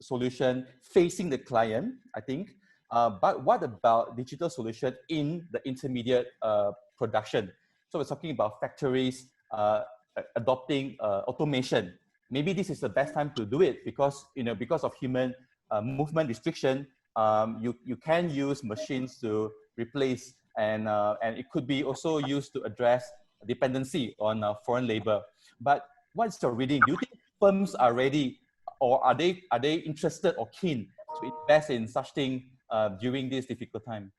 solution facing the client, I think. But what about digital solution in the intermediate production? So we're talking about factories adopting automation. Maybe this is the best time to do it because because of human movement restriction, you can use machines to replace, and it could be also used to address dependency on foreign labor. But what's your reading? Do you think firms are ready, or are they interested or keen to invest in such thing during this difficult time?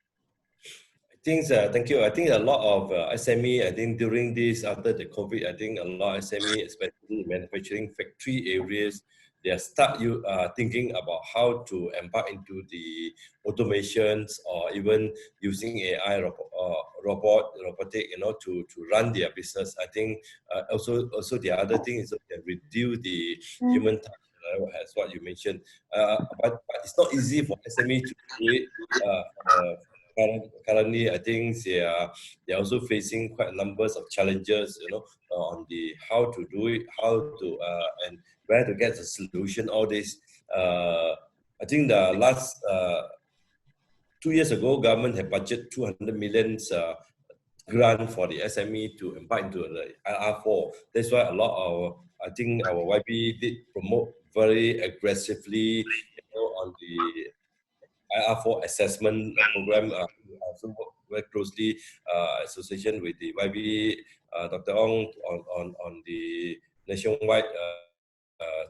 Thank you. I think a lot of SME, I think during this, after the COVID, I think a lot of SME, especially manufacturing factory areas, they start thinking about how to embark into the automations or even using AI, robotic, to run their business. I think also the other thing is that reduce the human touch, as what you mentioned. But it's not easy for SME to do it. Currently, I think they're also facing quite numbers of challenges, on the how to do it, how to and where to get the solution. All this, I think the last 2 years ago, government had budgeted 200 million grant for the SME to embark into the IR4. That's why a lot of, I think our YB did promote very aggressively, on the IR4 assessment program. We also work very closely, association with the YB, Dr. Ong, on the nationwide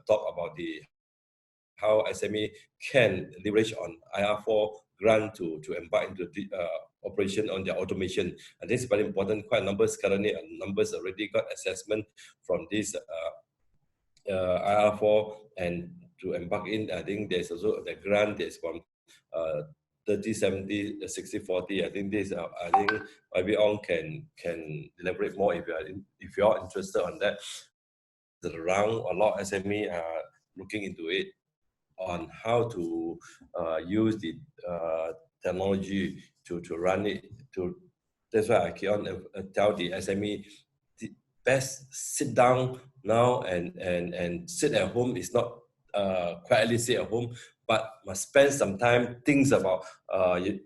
talk about the how SME can leverage on IR4 grant to embark into the operation on their automation. And this is very important. Quite numbers currently, numbers already got assessment from this IR4 and to embark in. I think there's also the grant that's from 30-70, 60-40. I think this. I think maybe on can elaborate more if you are interested on that. Around a lot of SME are looking into it on how to use the technology to run it. That's why I keep on tell the SME best sit down now and sit at home. Is not quietly sit at home, but must spend some time thinks about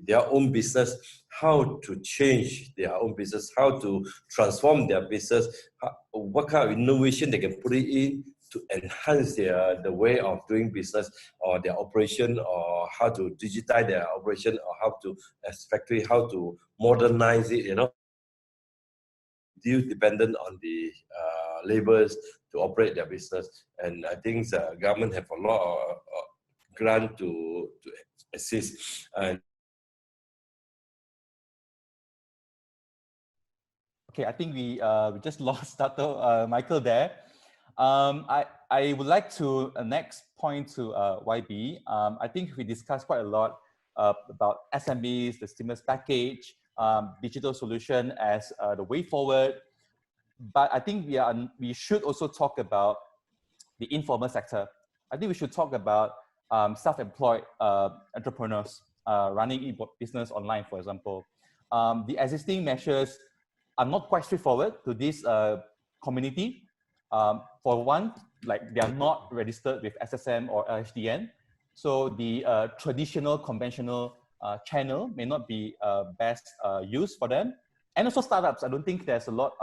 their own business, how to change their own business, how to transform their business, what kind of innovation they can put it in to enhance the way of doing business or their operation, or how to digitize their operation, or how to, as factory, how to modernize it, dependent on the laborers to operate their business. And I think the government have a lot of grant to assist. And okay, I think we just lost Dr. Michael there. I would like to next point to YB. I think we discussed quite a lot about SMEs, the stimulus package, digital solution as the way forward. But I think we should also talk about the informal sector. I think we should talk about self-employed entrepreneurs running business online, for example. The existing measures are not quite straightforward to this community. For one, like they are not registered with SSM or LHDN. So the traditional, conventional channel may not be best used for them. And also startups. I don't think there's a lot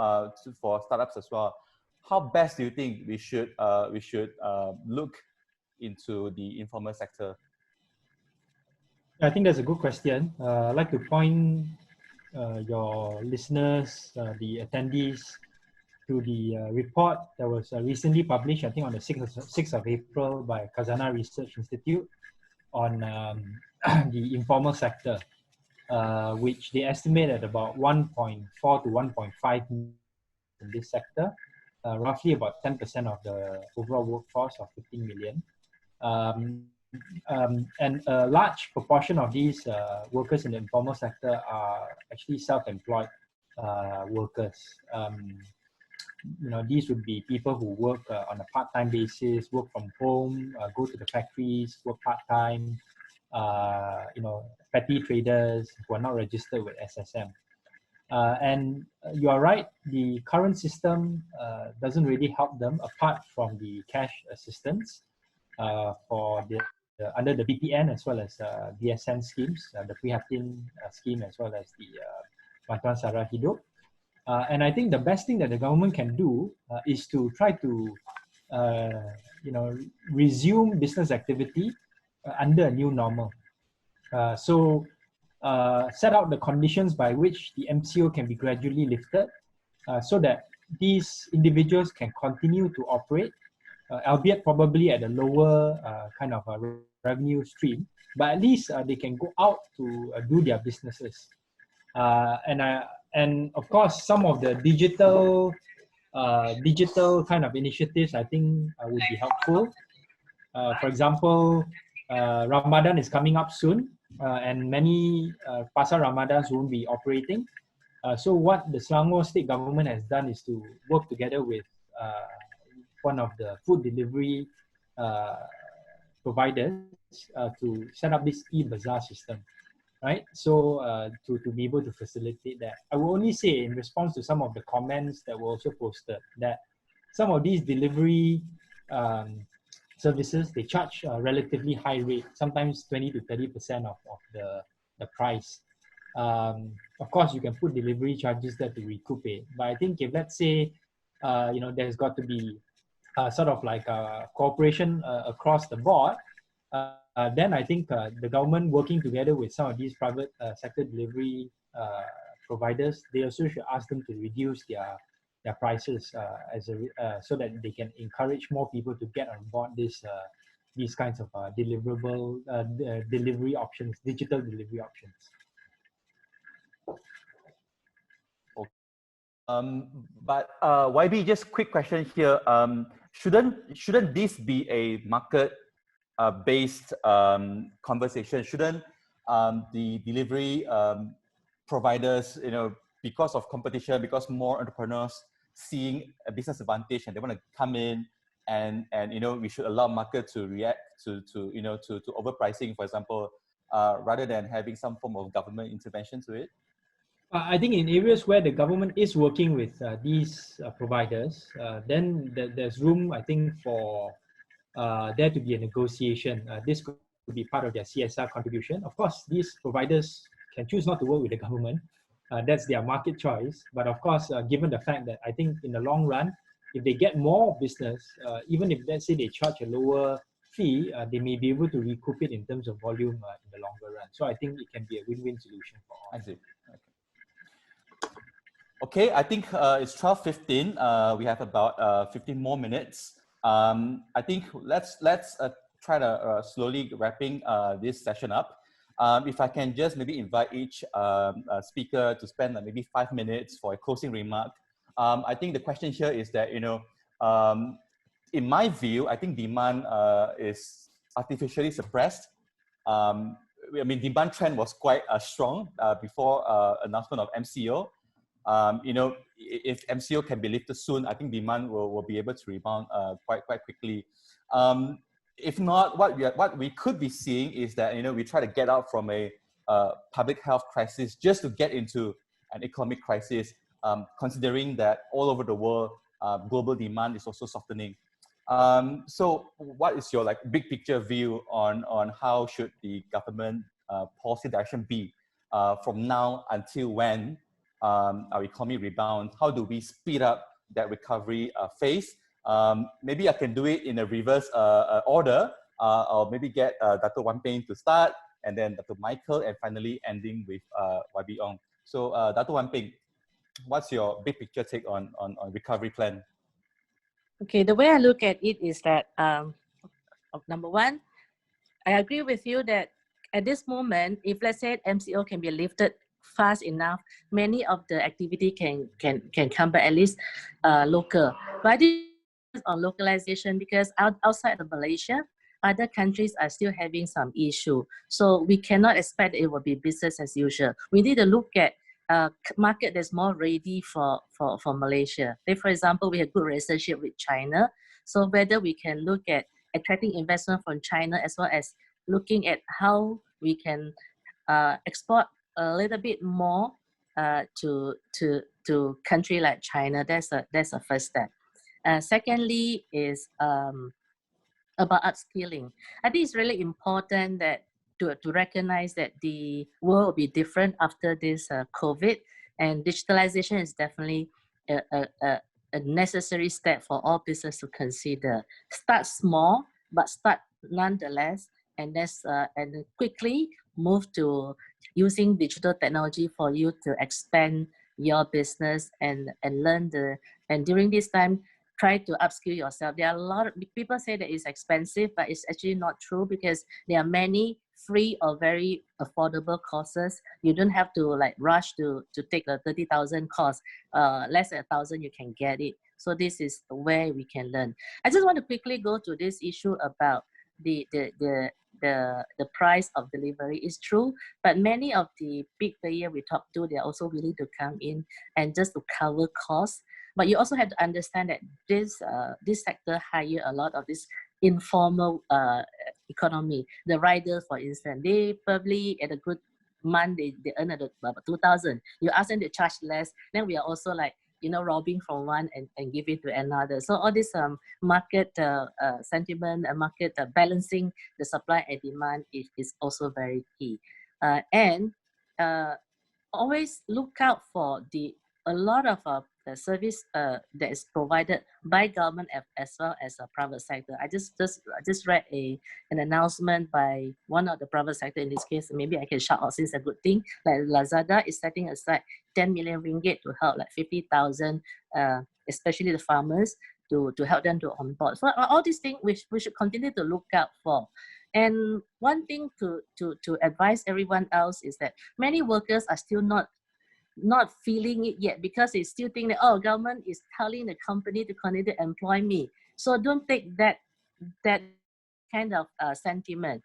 for startups as well. How best do you think we should look into the informal sector? I think that's a good question. I'd like to point your listeners, the attendees, to the report that was recently published, I think on the 6th of April by Khazanah Research Institute on the informal sector, which they estimate at about 1.4 to 1.5 in this sector, roughly about 10% of the overall workforce of 15 million. And a large proportion of these workers in the informal sector are actually self-employed workers. these would be people who work on a part-time basis, work from home, go to the factories, work part-time, petty traders who are not registered with SSM. And you are right, the current system doesn't really help them apart from the cash assistance for under the BPN as well as DSN schemes, the Prihatin scheme as well as the Bantuan Sara Hidup. And I think the best thing that the government can do is to try to resume business activity under a new normal. So set out the conditions by which the MCO can be gradually lifted so that these individuals can continue to operate, albeit probably at a lower kind of a revenue stream, but at least they can go out to do their businesses. And of course, some of the digital kind of initiatives, I think would be helpful. For example, Ramadan is coming up soon, and many Pasar Ramadans won't be operating. So what the Selangor state government has done is to work together with one of the food delivery providers to set up this e-bazaar system, right? So to be able to facilitate that. I will only say in response to some of the comments that were also posted that some of these delivery services, they charge a relatively high rate, sometimes 20 to 30% of the price. Of course, you can put delivery charges there to recoup it. But I think if let's say, there's got to be sort of like a cooperation across the board, then I think the government working together with some of these private sector delivery providers, they also should ask them to reduce their prices so that they can encourage more people to get on board these kinds of delivery options, digital delivery options. But YB, just quick question here. Shouldn't this be a market-based conversation? Shouldn't the delivery providers, because of competition, because more entrepreneurs seeing a business advantage and they want to come in, and we should allow market to react to overpricing, for example, rather than having some form of government intervention to it? I think in areas where the government is working with these providers, then there's room, I think, for there to be a negotiation. This could be part of their CSR contribution. Of course, these providers can choose not to work with the government. That's their market choice. But of course, given the fact that I think in the long run, if they get more business, even if let's say they charge a lower fee, they may be able to recoup it in terms of volume in the longer run. So I think it can be a win-win solution for all. I see. Okay, I think it's 12:15. We have about 15 more minutes. I think let's try to slowly wrapping this session up. If I can just maybe invite each speaker to spend maybe 5 minutes for a closing remark. I think the question here is that, in my view, I think demand is artificially suppressed. I mean, demand trend was quite strong before announcement of MCO. If MCO can be lifted soon, I think demand will be able to rebound quite quickly. If not, what we could be seeing is that we try to get out from a public health crisis just to get into an economic crisis, considering that all over the world global demand is also softening. So, what is your big picture view on how should the government policy direction be from now until when our economy rebounds? How do we speed up that recovery phase? Maybe I can do it in a reverse order, or maybe get Dr. Wan Peng to start, and then Dr. Michael, and finally ending with YB Ong. So Dr. Wan Peng, what's your big picture take on recovery plan? Okay, the way I look at it is that, number one, I agree with you that at this moment, if let's say MCO can be lifted fast enough, many of the activity can come back, at least local. But I think on localization, because outside of Malaysia, other countries are still having some issue. So we cannot expect it will be business as usual. We need to look at market that's more ready for Malaysia. Like for example, we have good relationship with China. So whether we can look at attracting investment from China as well as looking at how we can export a little bit more to country like China. That's a first step. Secondly is about upskilling. I think it's really important that to recognize that the world will be different after this COVID, and digitalization is definitely a necessary step for all business to consider. Start small, but start nonetheless, and and quickly move to using digital technology for you to expand your business and learn and during this time try to upskill yourself. There are a lot of people say that it's expensive, but it's actually not true because there are many free or very affordable courses. You don't have to like rush to take a 30,000 course. Less than 1,000 you can get it. So this is where we can learn. I just want to quickly go to this issue about the price of delivery. Is true, but many of the big players we talk to, they're also willing to come in and just to cover costs. But you also have to understand that this sector hire a lot of this informal economy. The riders, for instance, they probably at a good month they earn about 2,000. You ask them to charge less, then we are also like robbing from one and give it to another. So all this market sentiment and market balancing the supply and demand is also very key. And always look out for a lot of the service that is provided by government as well as a private sector. I just read an announcement by one of the private sector. In this case, maybe I can shout out since it's a good thing. Like Lazada is setting aside 10 million ringgit to help like 50,000, especially the farmers, to help them to onboard. So all these things we should continue to look out for. And one thing to advise everyone else is that many workers are still not feeling it yet because they still think that, oh, government is telling the company to continue to employ me. So don't take that kind of sentiment.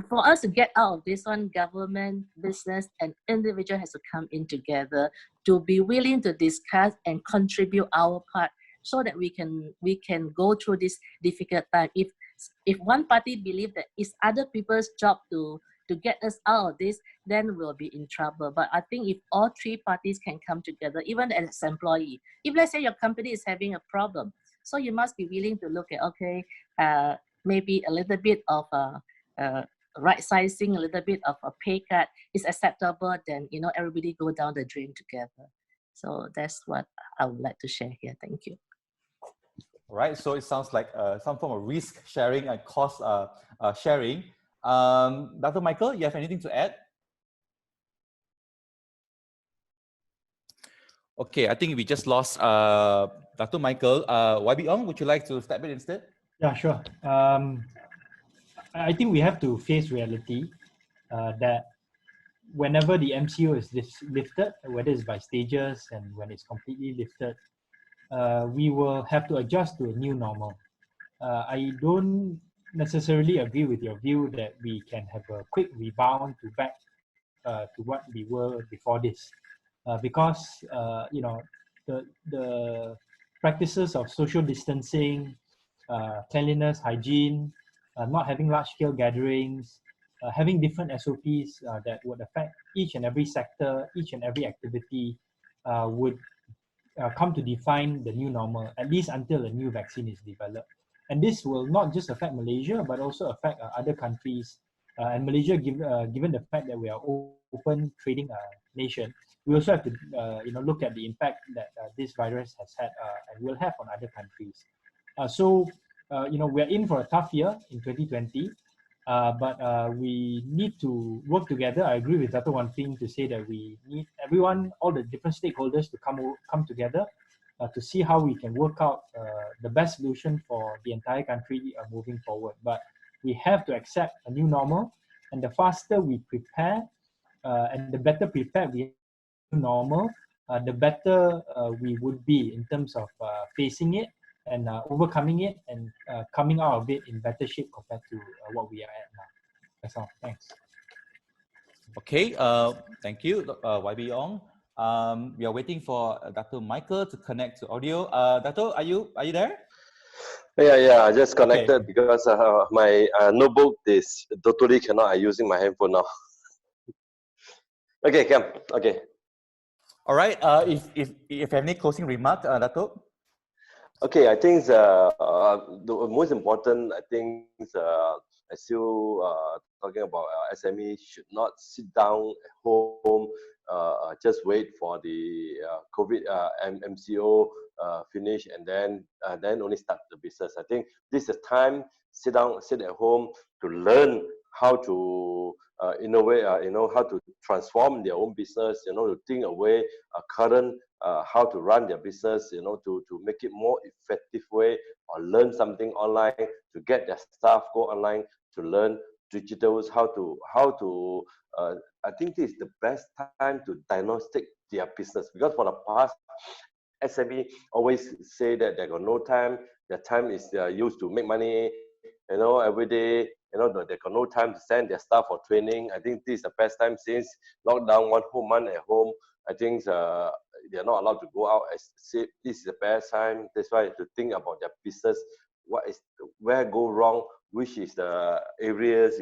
For us to get out of this one, government, business, and individual has to come in together to be willing to discuss and contribute our part so that we can go through this difficult time. If one party believes that it's other people's job to get us out of this, then we'll be in trouble. But I think if all three parties can come together, even as an employee, if let's say your company is having a problem, so you must be willing to look at, okay, maybe a little bit of right sizing, a little bit of a pay cut is acceptable, then everybody go down the drain together. So that's what I would like to share here. Thank you. Right, so it sounds like some form of risk sharing and cost sharing. Dr. Michael, you have anything to add? Okay, I think we just lost Dr. Michael. YB Ong, would you like to step in instead? Yeah, sure. I think we have to face reality that whenever the MCO is lifted, whether it's by stages and when it's completely lifted, we will have to adjust to a new normal. I don't necessarily agree with your view that we can have a quick rebound back to what we were before this, because the practices of social distancing, cleanliness, hygiene, not having large-scale gatherings, having different SOPs that would affect each and every sector, each and every activity would come to define the new normal, at least until a new vaccine is developed. And this will not just affect Malaysia, but also affect other countries. And Malaysia, given the fact that we are open trading nation, we also have to look at the impact that this virus has had and will have on other countries. So we're in for a tough year in 2020, but we need to work together. I agree with Dr. Wan Ping to say that we need everyone, all the different stakeholders to come together to see how we can work out the best solution for the entire country moving forward. But we have to accept a new normal, and the faster we prepare and the better prepared we are normal, the better we would be in terms of facing it and overcoming it and coming out of it in better shape compared to what we are at now. That's all. Thanks. Okay, thank you, YB Ong. We are waiting for Dr. Michael to connect to audio. Dato, are you there? Yeah, I just connected Okay. because my notebook is totally cannot. I'm using my handphone now. Okay, come. Okay. All right. If you have any closing remark, Dato? Okay, I think the most important, I think, as you talking about SME should not sit down at home, just wait for the COVID MCO finish and then only start the business. I think this is time sit at home to learn how to innovate, how to transform their own business, to think away current how to run their business, to make it more effective way, or learn something online, to get their staff go online to learn digitals, how to I think this is the best time to diagnostic their business, because for the past SME always say that they got no time, their time is used to make money, every day, they got no time to send their staff for training. I think this is the best time since lockdown, 1 whole month at home. I think they're not allowed to go out. As say, this is the best time. That's why to think about their business, where go wrong, which is the areas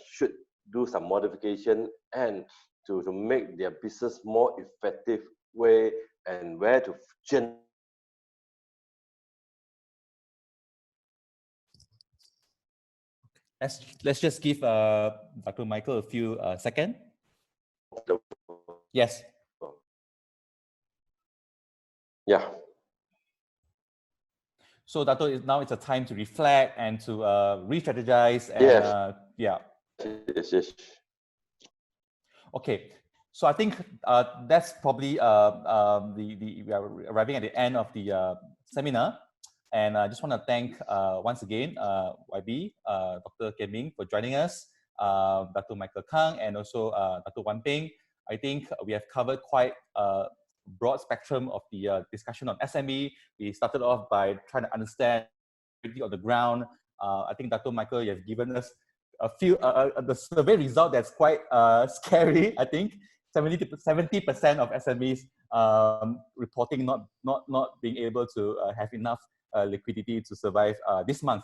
should do some modification, and to make their business more effective way, and where to generate. Let's just give Dr. Michael a few seconds. Yes. Yeah. So Dato, now it's a time to reflect and to re-strategize and yes. Yes. Okay, so I think that's probably we are arriving at the end of the seminar, and I just want to thank once again YB, Dr. Ken Ming for joining us, Dr. Michael Kang, and also Dr. Wan Peng. I think we have covered quite a broad spectrum of the discussion on SME. We started off by trying to understand on the ground. I think Dr. Michael, you have given us a few the survey result that's quite scary. I think 70% of SMEs reporting not being able to have enough liquidity to survive this month.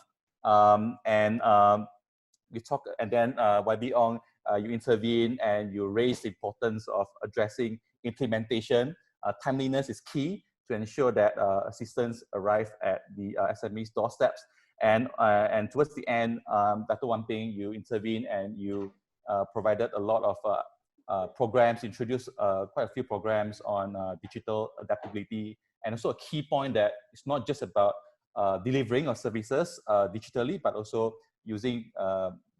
We talk, and then YB Ong, you intervene and you raise the importance of addressing implementation. Timeliness is key to ensure that assistance arrive at the SMEs doorsteps. And towards the end, Dr. Wan Peng, you intervened and you provided a lot of programs, introduced quite a few programs on digital adaptability, and also a key point that it's not just about delivering of services digitally, but also using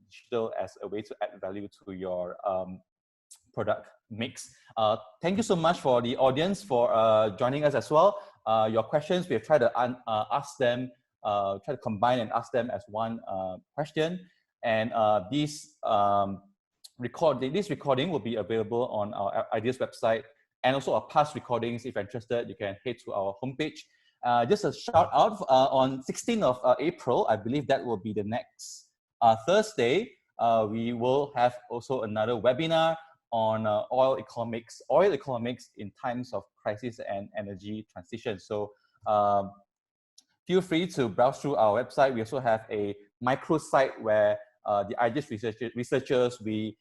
digital as a way to add value to your product mix. Thank you so much for the audience for joining us as well. Your questions, we have tried to ask them, try to combine and ask them as one question. And this recording will be available on our Ideas website, and also our past recordings. If you're interested, you can head to our homepage. Just a shout out, on 16th of April, I believe that will be the next Thursday, we will have also another webinar on oil economics in times of crisis and energy transition. So feel free to browse through our website. We also have a microsite where the Ideas researchers, we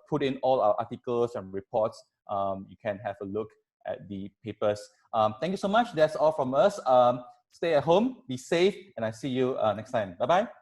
put in all our articles and reports. You can have a look at the papers. Thank you so much. That's all from us. Stay at home, be safe, and I see you next time. Bye-bye.